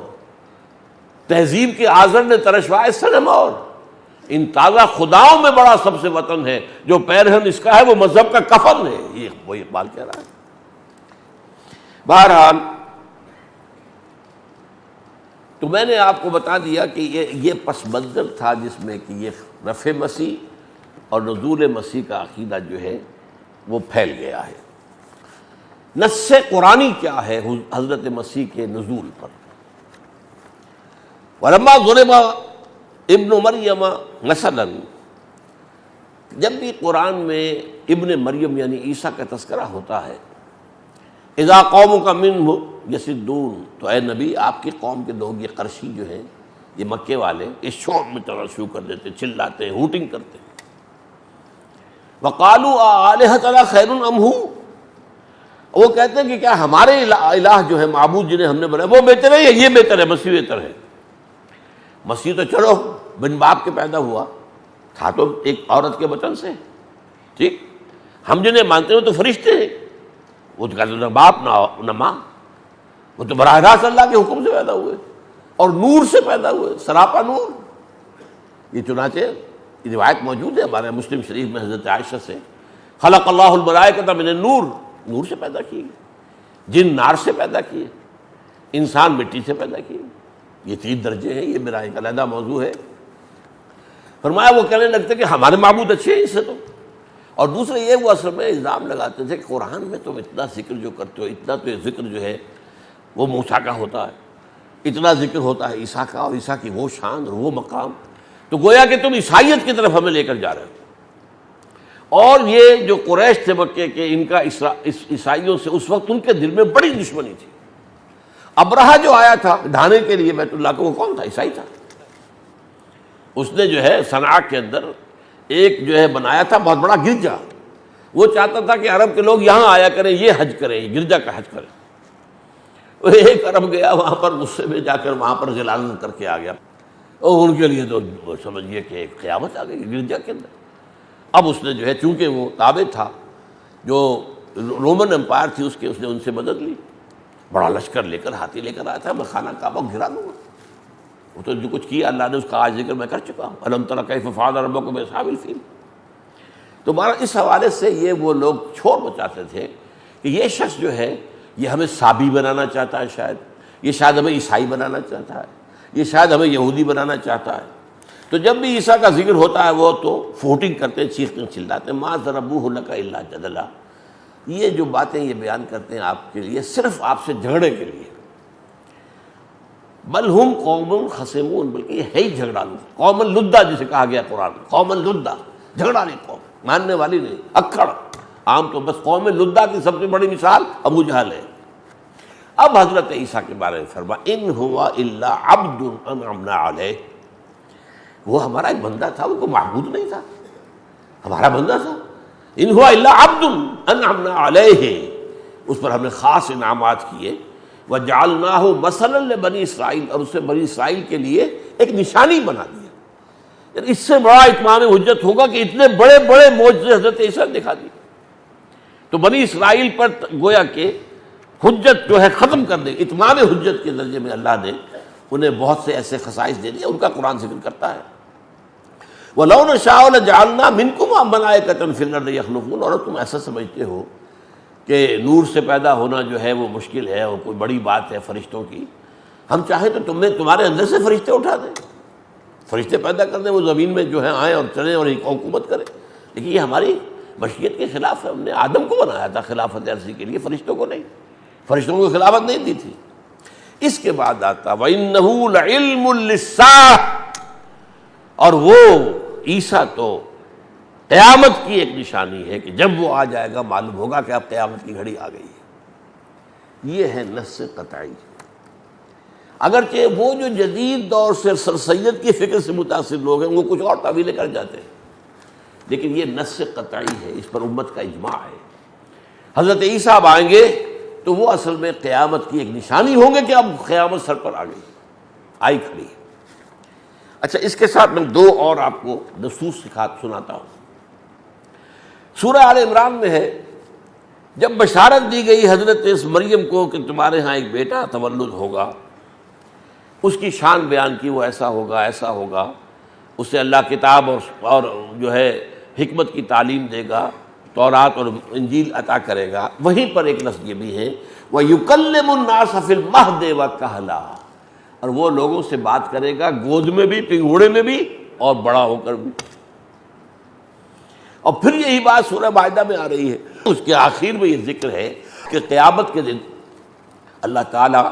تہذیب کے آذر نے ترشوائے صنم اور، ان تازہ خداؤں میں بڑا سب سے وطن ہے، جو پیرہن اس کا ہے وہ مذہب کا کفن ہے، یہ وہی اقبال کہہ رہا ہے۔ بہرحال تو میں نے آپ کو بتا دیا کہ یہ پس منظر تھا جس میں کہ یہ رفع مسیح اور نزول مسیح کا عقیدہ جو ہے وہ پھیل گیا ہے۔ نص قرآنی کیا ہے حضرت مسیح کے نزول پر؟ ولما ضرب ابن مریم مثلا، جب بھی قرآن میں ابن مریم یعنی عیسیٰ کا تذکرہ ہوتا ہے، اذا قومک منہ یصدون، تو اے نبی آپ کی قوم کے لوگ یہ قرشی جو ہیں، یہ مکے والے، اس شوق میں چلنا شروع کر دیتے، چلاتے ہیں، ہوٹنگ کرتے ہیں۔ وقالوا آلہتنا خیر ام ہو، وہ کہتے ہیں کہ کیا ہمارے الہ جو ہے معبود جنہیں ہم نے بنایا وہ بہتر ہے یا یہ بہتر ہے، مسیح بہتر ہے؟ مسیح تو چلو بن باپ کے پیدا ہوا تھا، تو ایک عورت کے بطن سے، ٹھیک، ہم جنہیں مانتے ہیں وہ تو فرشتے ہیں، وہ تو کہتے ہیں نہ باپ نہ ماں، وہ تو براہ راست اللہ کے حکم سے پیدا ہوئے اور نور سے پیدا ہوئے، سراپا نور۔ یہ چنانچہ یہ روایت موجود ہے ہمارے مسلم شریف میں حضرت عائشہ سے، خلق اللہ الملائکۃ من النور، نور سے پیدا کیے، جن نار سے پیدا کیے، انسان مٹی سے پیدا کیے، یہ 3 درجے ہیں، یہ میرا ایک علیحدہ موضوع ہے۔ فرمایا وہ کہنے لگتے کہ ہمارے معبود اچھے ہیں اس سے تو، اور دوسرے یہ وہ اصل میں الزام لگاتے تھے کہ قرآن میں تم اتنا ذکر جو کرتے ہو، اتنا تو یہ ذکر جو ہے وہ موسیٰ کا ہوتا ہے، اتنا ذکر ہوتا ہے عیسیٰ کا، اور عیسیٰ کی وہ شان اور وہ مقام، تو گویا کہ تم عیسائیت کی طرف ہمیں لے کر جا رہے ہو۔ اور یہ جو قریش تھے مکے کے، ان کا عیسائیوں سے اس وقت ان کے دل میں بڑی دشمنی تھی۔ ابرہہ جو آیا تھا ڈھانے کے لیے بیت اللہ کو، وہ کون تھا؟ عیسائی تھا۔ اس نے جو ہے صنعاء کے اندر ایک جو ہے بنایا تھا بہت بڑا گرجا، وہ چاہتا تھا کہ عرب کے لوگ یہاں آیا کریں، یہ حج کریں، یہ گرجا کا حج کریں۔ وہ ایک عرب گیا وہاں پر، غصے میں جا کر وہاں پر غلاظت کر کے آ گیا، اور ان کے لیے تو سمجھیے کہ ایک قیامت آ گئی گرجا کے اندر۔ اب اس نے جو ہے چونکہ وہ تابع تھا جو رومن امپائر تھی اس نے ان سے مدد لی، بڑا لشکر لے کر، ہاتھی لے کر آیا تھا، میں خانہ کعبہ کو گرا دوں گا۔ وہ تو جو کچھ کیا اللہ نے اس کا آج ذکر میں کر چکا ہوں، الم تر کیف فعل ربک باصحاب الفیل۔ تو بہرحال اس حوالے سے یہ وہ لوگ شور مچاتے تھے کہ یہ شخص جو ہے یہ ہمیں صابی بنانا چاہتا ہے، شاید یہ شاید ہمیں عیسائی بنانا چاہتا ہے، یہ شاید ہمیں یہودی بنانا چاہتا ہے۔ تو جب بھی عیسیٰ کا ذکر ہوتا ہے وہ تو فوٹنگ کرتے ہیں، چیختے چلاتے ہیں، ما ضربوہ لک الا جدلا۔ یہ جو باتیں یہ بیان کرتے ہیں آپ کے لیے صرف آپ سے جھگڑے کے لیے، بل ہم قوم خصمون، بلکہ یہ ہے ہی جھگڑالو قوم لدہ جسے کہا گیا قرآن میں، قوم لدہ، جھگڑالی قوم، ماننے والی نہیں، اکڑ عام تو بس قوم لدہ کی سب سے بڑی مثال ابو جہل ہے۔ اب حضرت عیسیٰ کے بارے میں فرما ان ہوا الا عبد انعمنا علیہ، وہ ہمارا ایک بندہ تھا، وہ کوئی معبود نہیں تھا، ہمارا بندہ تھا۔ ان ہوا الا عبد انعمنا علیہ، اس پر ہم نے خاص انعامات کیے، وجعلناہ مثلا لبنی اسرائیل، اور اسے بنی اسرائیل کے لیے ایک نشانی بنا دیا۔ یعنی اس سے بڑا اتمام حجت ہوگا کہ اتنے بڑے بڑے معجزے حضرت عیسیٰ نے دکھا دیے۔ تو بنی اسرائیل پر گویا کہ حجت جو ہے ختم کر دے، اتمام حجت کے درجے میں اللہ نے انہیں بہت سے ایسے خصائص دے دیے، ان کا قرآن ذکر کرتا ہے۔ وَلَوْ نَشَاءُ لَجَعَلْنَا مِنْكُمْ مَلَائِكَةً فِي الْأَرْضِ يَخْلُفُونَ، اور تم ایسا سمجھتے ہو کہ نور سے پیدا ہونا جو ہے وہ مشکل ہے اور کوئی بڑی بات ہے فرشتوں کی، ہم چاہیں تو تمہارے اندر سے فرشتے اٹھا دیں، فرشتے پیدا کر دیں، وہ زمین میں جو ہے آئیں اور چلیں اور ایک حکومت کریں، لیکن یہ ہماری مشیت کے خلاف ہے۔ ہم نے آدم کو بنایا تھا خلافت عرضی کے لیے، فرشتوں کو نہیں، فرشتوں کو خلافت نہیں دی تھی۔ اس کے بعد آتا وَإِنَّهُ لَعِلْمٌ لِلسَّاعَةِ، اور وہ عیسیٰ تو قیامت کی ایک نشانی ہے کہ جب وہ آ جائے گا معلوم ہوگا کہ اب قیامت کی گھڑی آ گئی ہے۔ یہ ہے نص قطعی۔ اگرچہ وہ جو جدید دور سے سر سید کی فکر سے متاثر لوگ ہیں وہ کچھ اور تعویلیں کر جاتے ہیں، لیکن یہ نص قطعی ہے، اس پر امت کا اجماع ہے۔ حضرت عیسیٰ اب آئیں گے تو وہ اصل میں قیامت کی ایک نشانی ہوں گے کہ اب قیامت سر پر آ گئی، آئی کھڑی۔ اچھا، اس کے ساتھ میں دو اور آپ کو نصوص سناتا ہوں۔ سورہ آل عمران میں ہے، جب بشارت دی گئی حضرت اس مریم کو کہ تمہارے ہاں ایک بیٹا تولد ہوگا، اس کی شان بیان کی، وہ ایسا ہوگا ایسا ہوگا، اسے اللہ کتاب اور جو ہے حکمت کی تعلیم دے گا، تورات اور انجیل عطا کرے گا۔ وہیں پر ایک لفظ یہ بھی ہے وَيُكَلِّمُ النَّاسَ فِي الْمَهْدِ وَكَهْلًا، اور وہ لوگوں سے بات کرے گا گود میں بھی، پنگھوڑے میں بھی، اور بڑا ہو کر بھی۔ اور پھر یہی بات سورہ مائدہ میں آ رہی ہے، اس کے آخر میں یہ ذکر ہے کہ قیامت کے دن اللہ تعالیٰ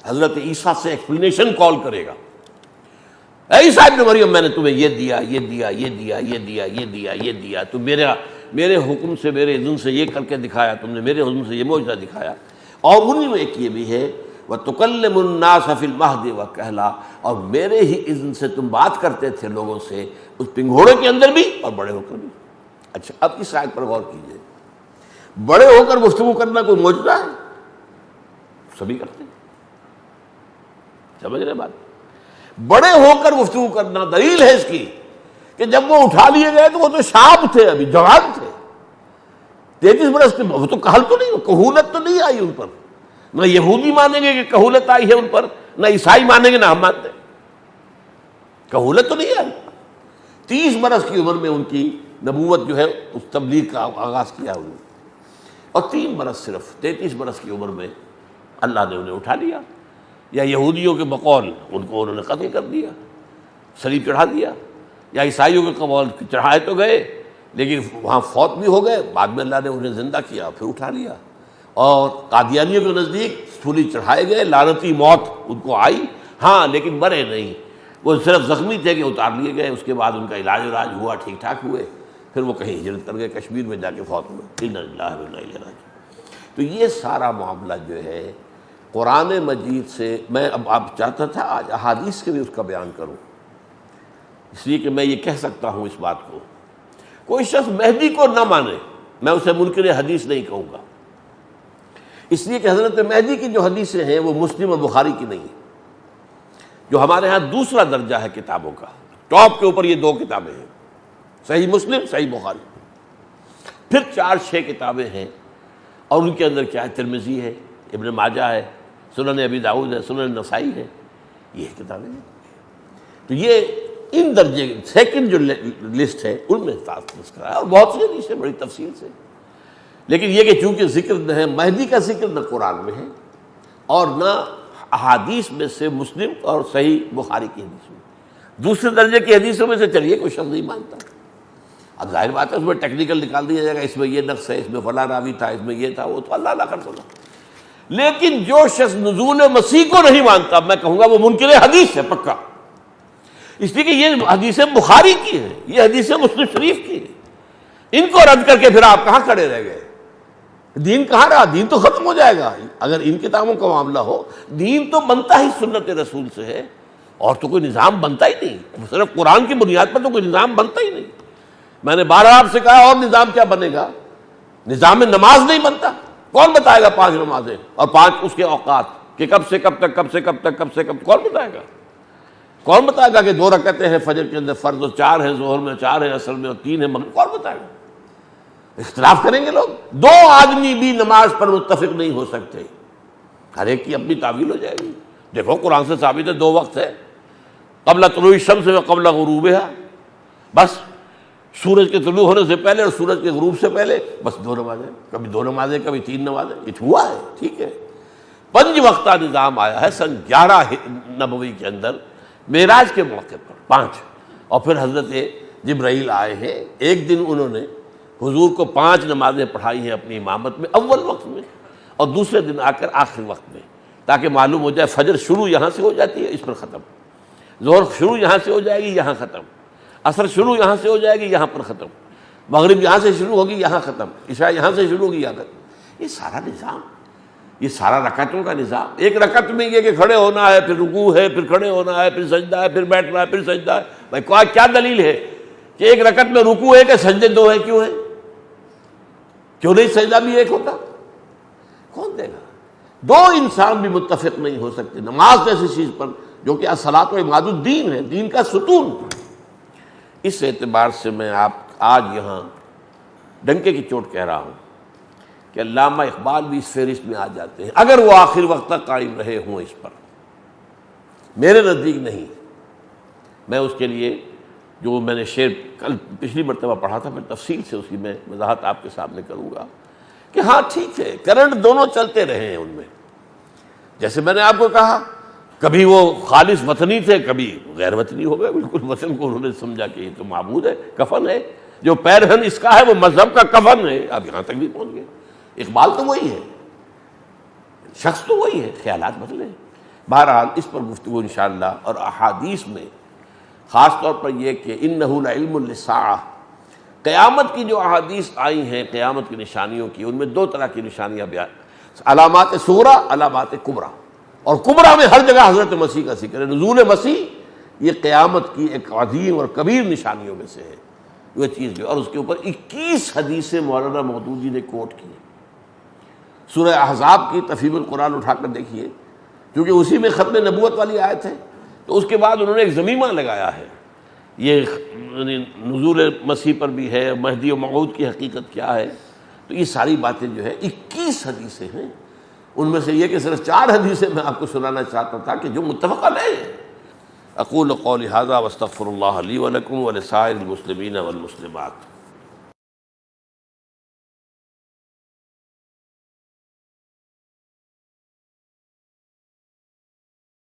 حضرت عیسیٰ سے ایکسپلینیشن کال کرے گا، اے عیسیٰ ابن مریم، میں نے تمہیں یہ دیا، یہ دیا، یہ دیا، یہ دیا، یہ دیا، یہ دیا، تو میرے حکم سے، میرے اذن سے یہ کر کے دکھایا، تم نے میرے حکم سے یہ معجزہ دکھایا۔ اور انہی میں ایک یہ بھی ہے وَتُكَلِّمُ النَّاسَ فِي الْمَهْدِ وَكَهْلًا، اور میرے ہی اذن سے تم بات کرتے تھے لوگوں سے اس پنگھوڑے کے اندر بھی اور بڑے ہو کر بھی۔ اچھا، اب اس آیت پر غور کیجئے، بڑے ہو کر گفتگو کرنا کوئی معجزہ ہے؟ سبھی کرتے ہیں، سمجھ رہے بات؟ بڑے ہو کر گفتگو کرنا دلیل ہے اس کی کہ جب وہ اٹھا لیے گئے تو وہ تو شاب تھے، ابھی جوان تھے، 33 برس کے، وہ تو کہل تو نہیں، کہولت تو نہیں آئی ان پر، نہ یہودی مانیں گے کہ کہولت آئی ہے ان پر، نہ عیسائی مانیں گے، نہ ہم مانتے ہیں، کہولت تو نہیں آئی۔ 30 برس کی عمر میں ان کی نبوت جو ہے اس تبلیغ کا آغاز کیا انہوں نے، اور 3 برس صرف 33 برس کی عمر میں اللہ نے انہیں اٹھا لیا، یا یہودیوں کے بقول ان کو انہوں نے قتل کر دیا، صلیب چڑھا دیا، یا عیسائیوں کے قول چڑھائے تو گئے لیکن وہاں فوت بھی ہو گئے، بعد میں اللہ نے انہیں زندہ کیا، پھر اٹھا لیا۔ اور قادیانیوں کے نزدیک سولی چڑھائے گئے، لعنتی موت ان کو آئی، ہاں لیکن مرے نہیں، وہ صرف زخمی تھے کہ اتار لیے گئے، اس کے بعد ان کا علاج ہوا، ٹھیک ٹھاک ہوئے، پھر وہ کہیں ہجرت کر گئے، کشمیر میں جا کے فوت ہوئے۔ اِنَّا لِلَّهِ وَإِنَّا إِلَيْهِ رَاجِعُونَ۔ تو یہ سارا معاملہ جو ہے قرآن مجید سے، میں اب چاہتا تھا آج احادیث کے بھی اس کا بیان کروں، اس لیے کہ میں یہ کہہ سکتا ہوں اس بات کو، کوئی شخص مہدی کو نہ مانے، میں اسے منکر حدیث نہیں کہوں گا، اس لیے کہ حضرت مہدی کی جو حدیثیں ہیں وہ مسلم اور بخاری کی نہیں ہیں، جو ہمارے ہاں دوسرا درجہ ہے کتابوں کا، ٹاپ کے اوپر یہ 2 کتابیں ہیں، صحیح مسلم، صحیح بخاری، پھر 4-6 کتابیں ہیں، اور ان کے اندر کیا ہے، ترمذی ہے، ابن ماجہ ہے، سنن ابی داؤد ہے، سنن نسائی ہے، یہ کتابیں ہیں۔ تو یہ ان درجے سیکنڈ جو لسٹ ہے ان میں تذکرہ ہے، اور بہت سی حدیثیں بڑی تفصیل سے، لیکن یہ کہ چونکہ ذکر نہ ہے مہدی کا، ذکر نہ قرآن میں ہے اور نہ احادیث میں سے مسلم اور صحیح بخاری کی حدیث میں، دوسرے درجے کی حدیثوں میں سے چلیے کوئی شخص نہیں مانتا، اب ظاہر بات ہے اس میں ٹیکنیکل نکال دیا جائے گا، اس میں یہ نقص ہے، اس میں فلاں راوی تھا، اس میں یہ تھا، وہ تو اللہ کر سنا۔ لیکن جو شخص نزول مسیح کو نہیں مانتا، میں کہوں گا وہ منکر حدیث ہے پکا، اس لیے کہ یہ حدیث بخاری کی ہے، یہ حدیث مسلم شریف کی ہے، ان کو رد کر کے پھر آپ کہاں کھڑے رہ گئے؟ دین کہاں رہا؟ دین تو ختم ہو جائے گا اگر ان کتابوں کا معاملہ ہو۔ دین تو بنتا ہی سنت رسول سے ہے، اور تو کوئی نظام بنتا ہی نہیں، صرف قرآن کی بنیاد پر تو کوئی نظام بنتا ہی نہیں۔ میں نے بارہ آپ سے کہا، اور نظام کیا بنے گا؟ نظام میں نماز نہیں بنتا، کون بتائے گا 5 نمازیں اور 5 اس کے اوقات کہ کب سے کب تک، کب سے کب تک، کب سے کب، کون بتائے گا؟ کون بتائے گا کہ 2 رکعتیں ہیں فجر کے اندر فرض، اور 4 ہیں ظہر میں، 4 ہیں عصر میں، اور 3 ہیں مغرب، کون بتائے گا؟ اختلاف کریں گے لوگ، 2 آدمی بھی نماز پر متفق نہیں ہو سکتے، ہر ایک کی اپنی تعویل ہو جائے گی. دیکھو قرآن سے ثابت ہے 2 وقت ہے، قبل طلوع الشمس و قبل غروبها، بس سورج کے طلوع ہونے سے پہلے اور سورج کے غروب سے پہلے بس 2 نمازیں، کبھی 2 نمازیں کبھی 3 نمازیں، یہ ہوا ہے. ٹھیک ہے، 5 وقتہ نظام آیا ہے سن 11 نبوی کے اندر معراج کے موقع پر 5. اور پھر حضرت جبرائیل آئے ہیں، ایک دن انہوں نے حضور کو 5 نمازیں پڑھائی ہیں اپنی امامت میں اول وقت میں، اور دوسرے دن آ کر آخر وقت میں، تاکہ معلوم ہو جائے فجر شروع یہاں سے ہو جاتی ہے، اس پر ختم، ظہر شروع یہاں سے ہو جائے گی، یہاں ختم، عصر شروع یہاں سے ہو جائے گی، یہاں پر ختم، مغرب یہاں سے شروع ہوگی، یہاں ختم، عشاء یہاں سے شروع ہوگی، یہاں ختم. یہ سارا نظام، یہ سارا رکعتوں کا نظام. ایک رکعت میں یہ کہ کھڑے ہونا ہے، پھر رکوع ہے، پھر کھڑے ہونا ہے، پھر سجدہ ہے، پھر بیٹھنا ہے، پھر سجدہ ہے. بھائی کیا دلیل ہے کہ ایک رکعت میں رکوع ہے کہ سجدے 2 ہیں؟ کیوں ہے؟ کیوں نہیں سجدہ بھی ایک ہوتا؟ کون دے گا؟ 2 انسان بھی متفق نہیں ہو سکتے نماز جیسی چیز پر، جو کہ الصلاۃ و عماد الدین ہے، دین کا ستون. اس اعتبار سے میں آج یہاں ڈنکے کی چوٹ کہہ رہا ہوں کہ علامہ اقبال بھی اس فہرست میں آ جاتے ہیں، اگر وہ آخر وقت تک قائم رہے ہوں اس پر. میرے نزدیک نہیں. میں اس کے لیے جو میں نے شعر کل پچھلی مرتبہ پڑھا تھا، پھر تفصیل سے اس کی میں وضاحت آپ کے سامنے کروں گا کہ ہاں ٹھیک ہے، کرنٹ دونوں چلتے رہے ہیں ان میں. جیسے میں نے آپ کو کہا، کبھی وہ خالص وطنی تھے، کبھی غیر وطنی ہو گئے. بالکل وطن کو انہوں نے سمجھا کہ یہ تو معبود ہے، کفن ہے، جو پیرہن اس کا ہے وہ مذہب کا کفن ہے. اب یہاں تک بھی پہنچ گئے. اقبال تو وہی ہے، شخص تو وہی ہے، خیالات بدلے. بہرحال اس پر گفتگو انشاءاللہ، اور احادیث میں خاص طور پر یہ کہ انہ لعلم للساعہ، قیامت کی جو احادیث آئی ہیں قیامت کی نشانیوں کی، ان میں 2 طرح کی نشانیاں بیان، علامات صغریٰ، علامات کبریٰ. اور کبریٰ میں ہر جگہ حضرت مسیح کا ذکر ہے. نزول مسیح یہ قیامت کی ایک عظیم اور کبیر نشانیوں میں سے ہے. وہ چیز جو، اور اس کے اوپر 21 حدیثیں مولانا مودودی نے کوٹ کی. سورہ احزاب کی تفہیم القرآن اٹھا کر دیکھیے، کیونکہ اسی میں ختم نبوت والی آیت ہے، تو اس کے بعد انہوں نے ایک ضمیمہ لگایا ہے. یہ نزول مسیح پر بھی ہے، مہدی و موعود کی حقیقت کیا ہے. تو یہ ساری باتیں جو ہے 21 حدیثیں ہیں. ان میں سے یہ کہ صرف 4 حدیثیں میں آپ کو سنانا چاہتا تھا کہ جو متفق علیہ ہیں. اقول قولی ھذا واستغفر اللہ لی ولکم ولسائر المسلمین والمسلمات.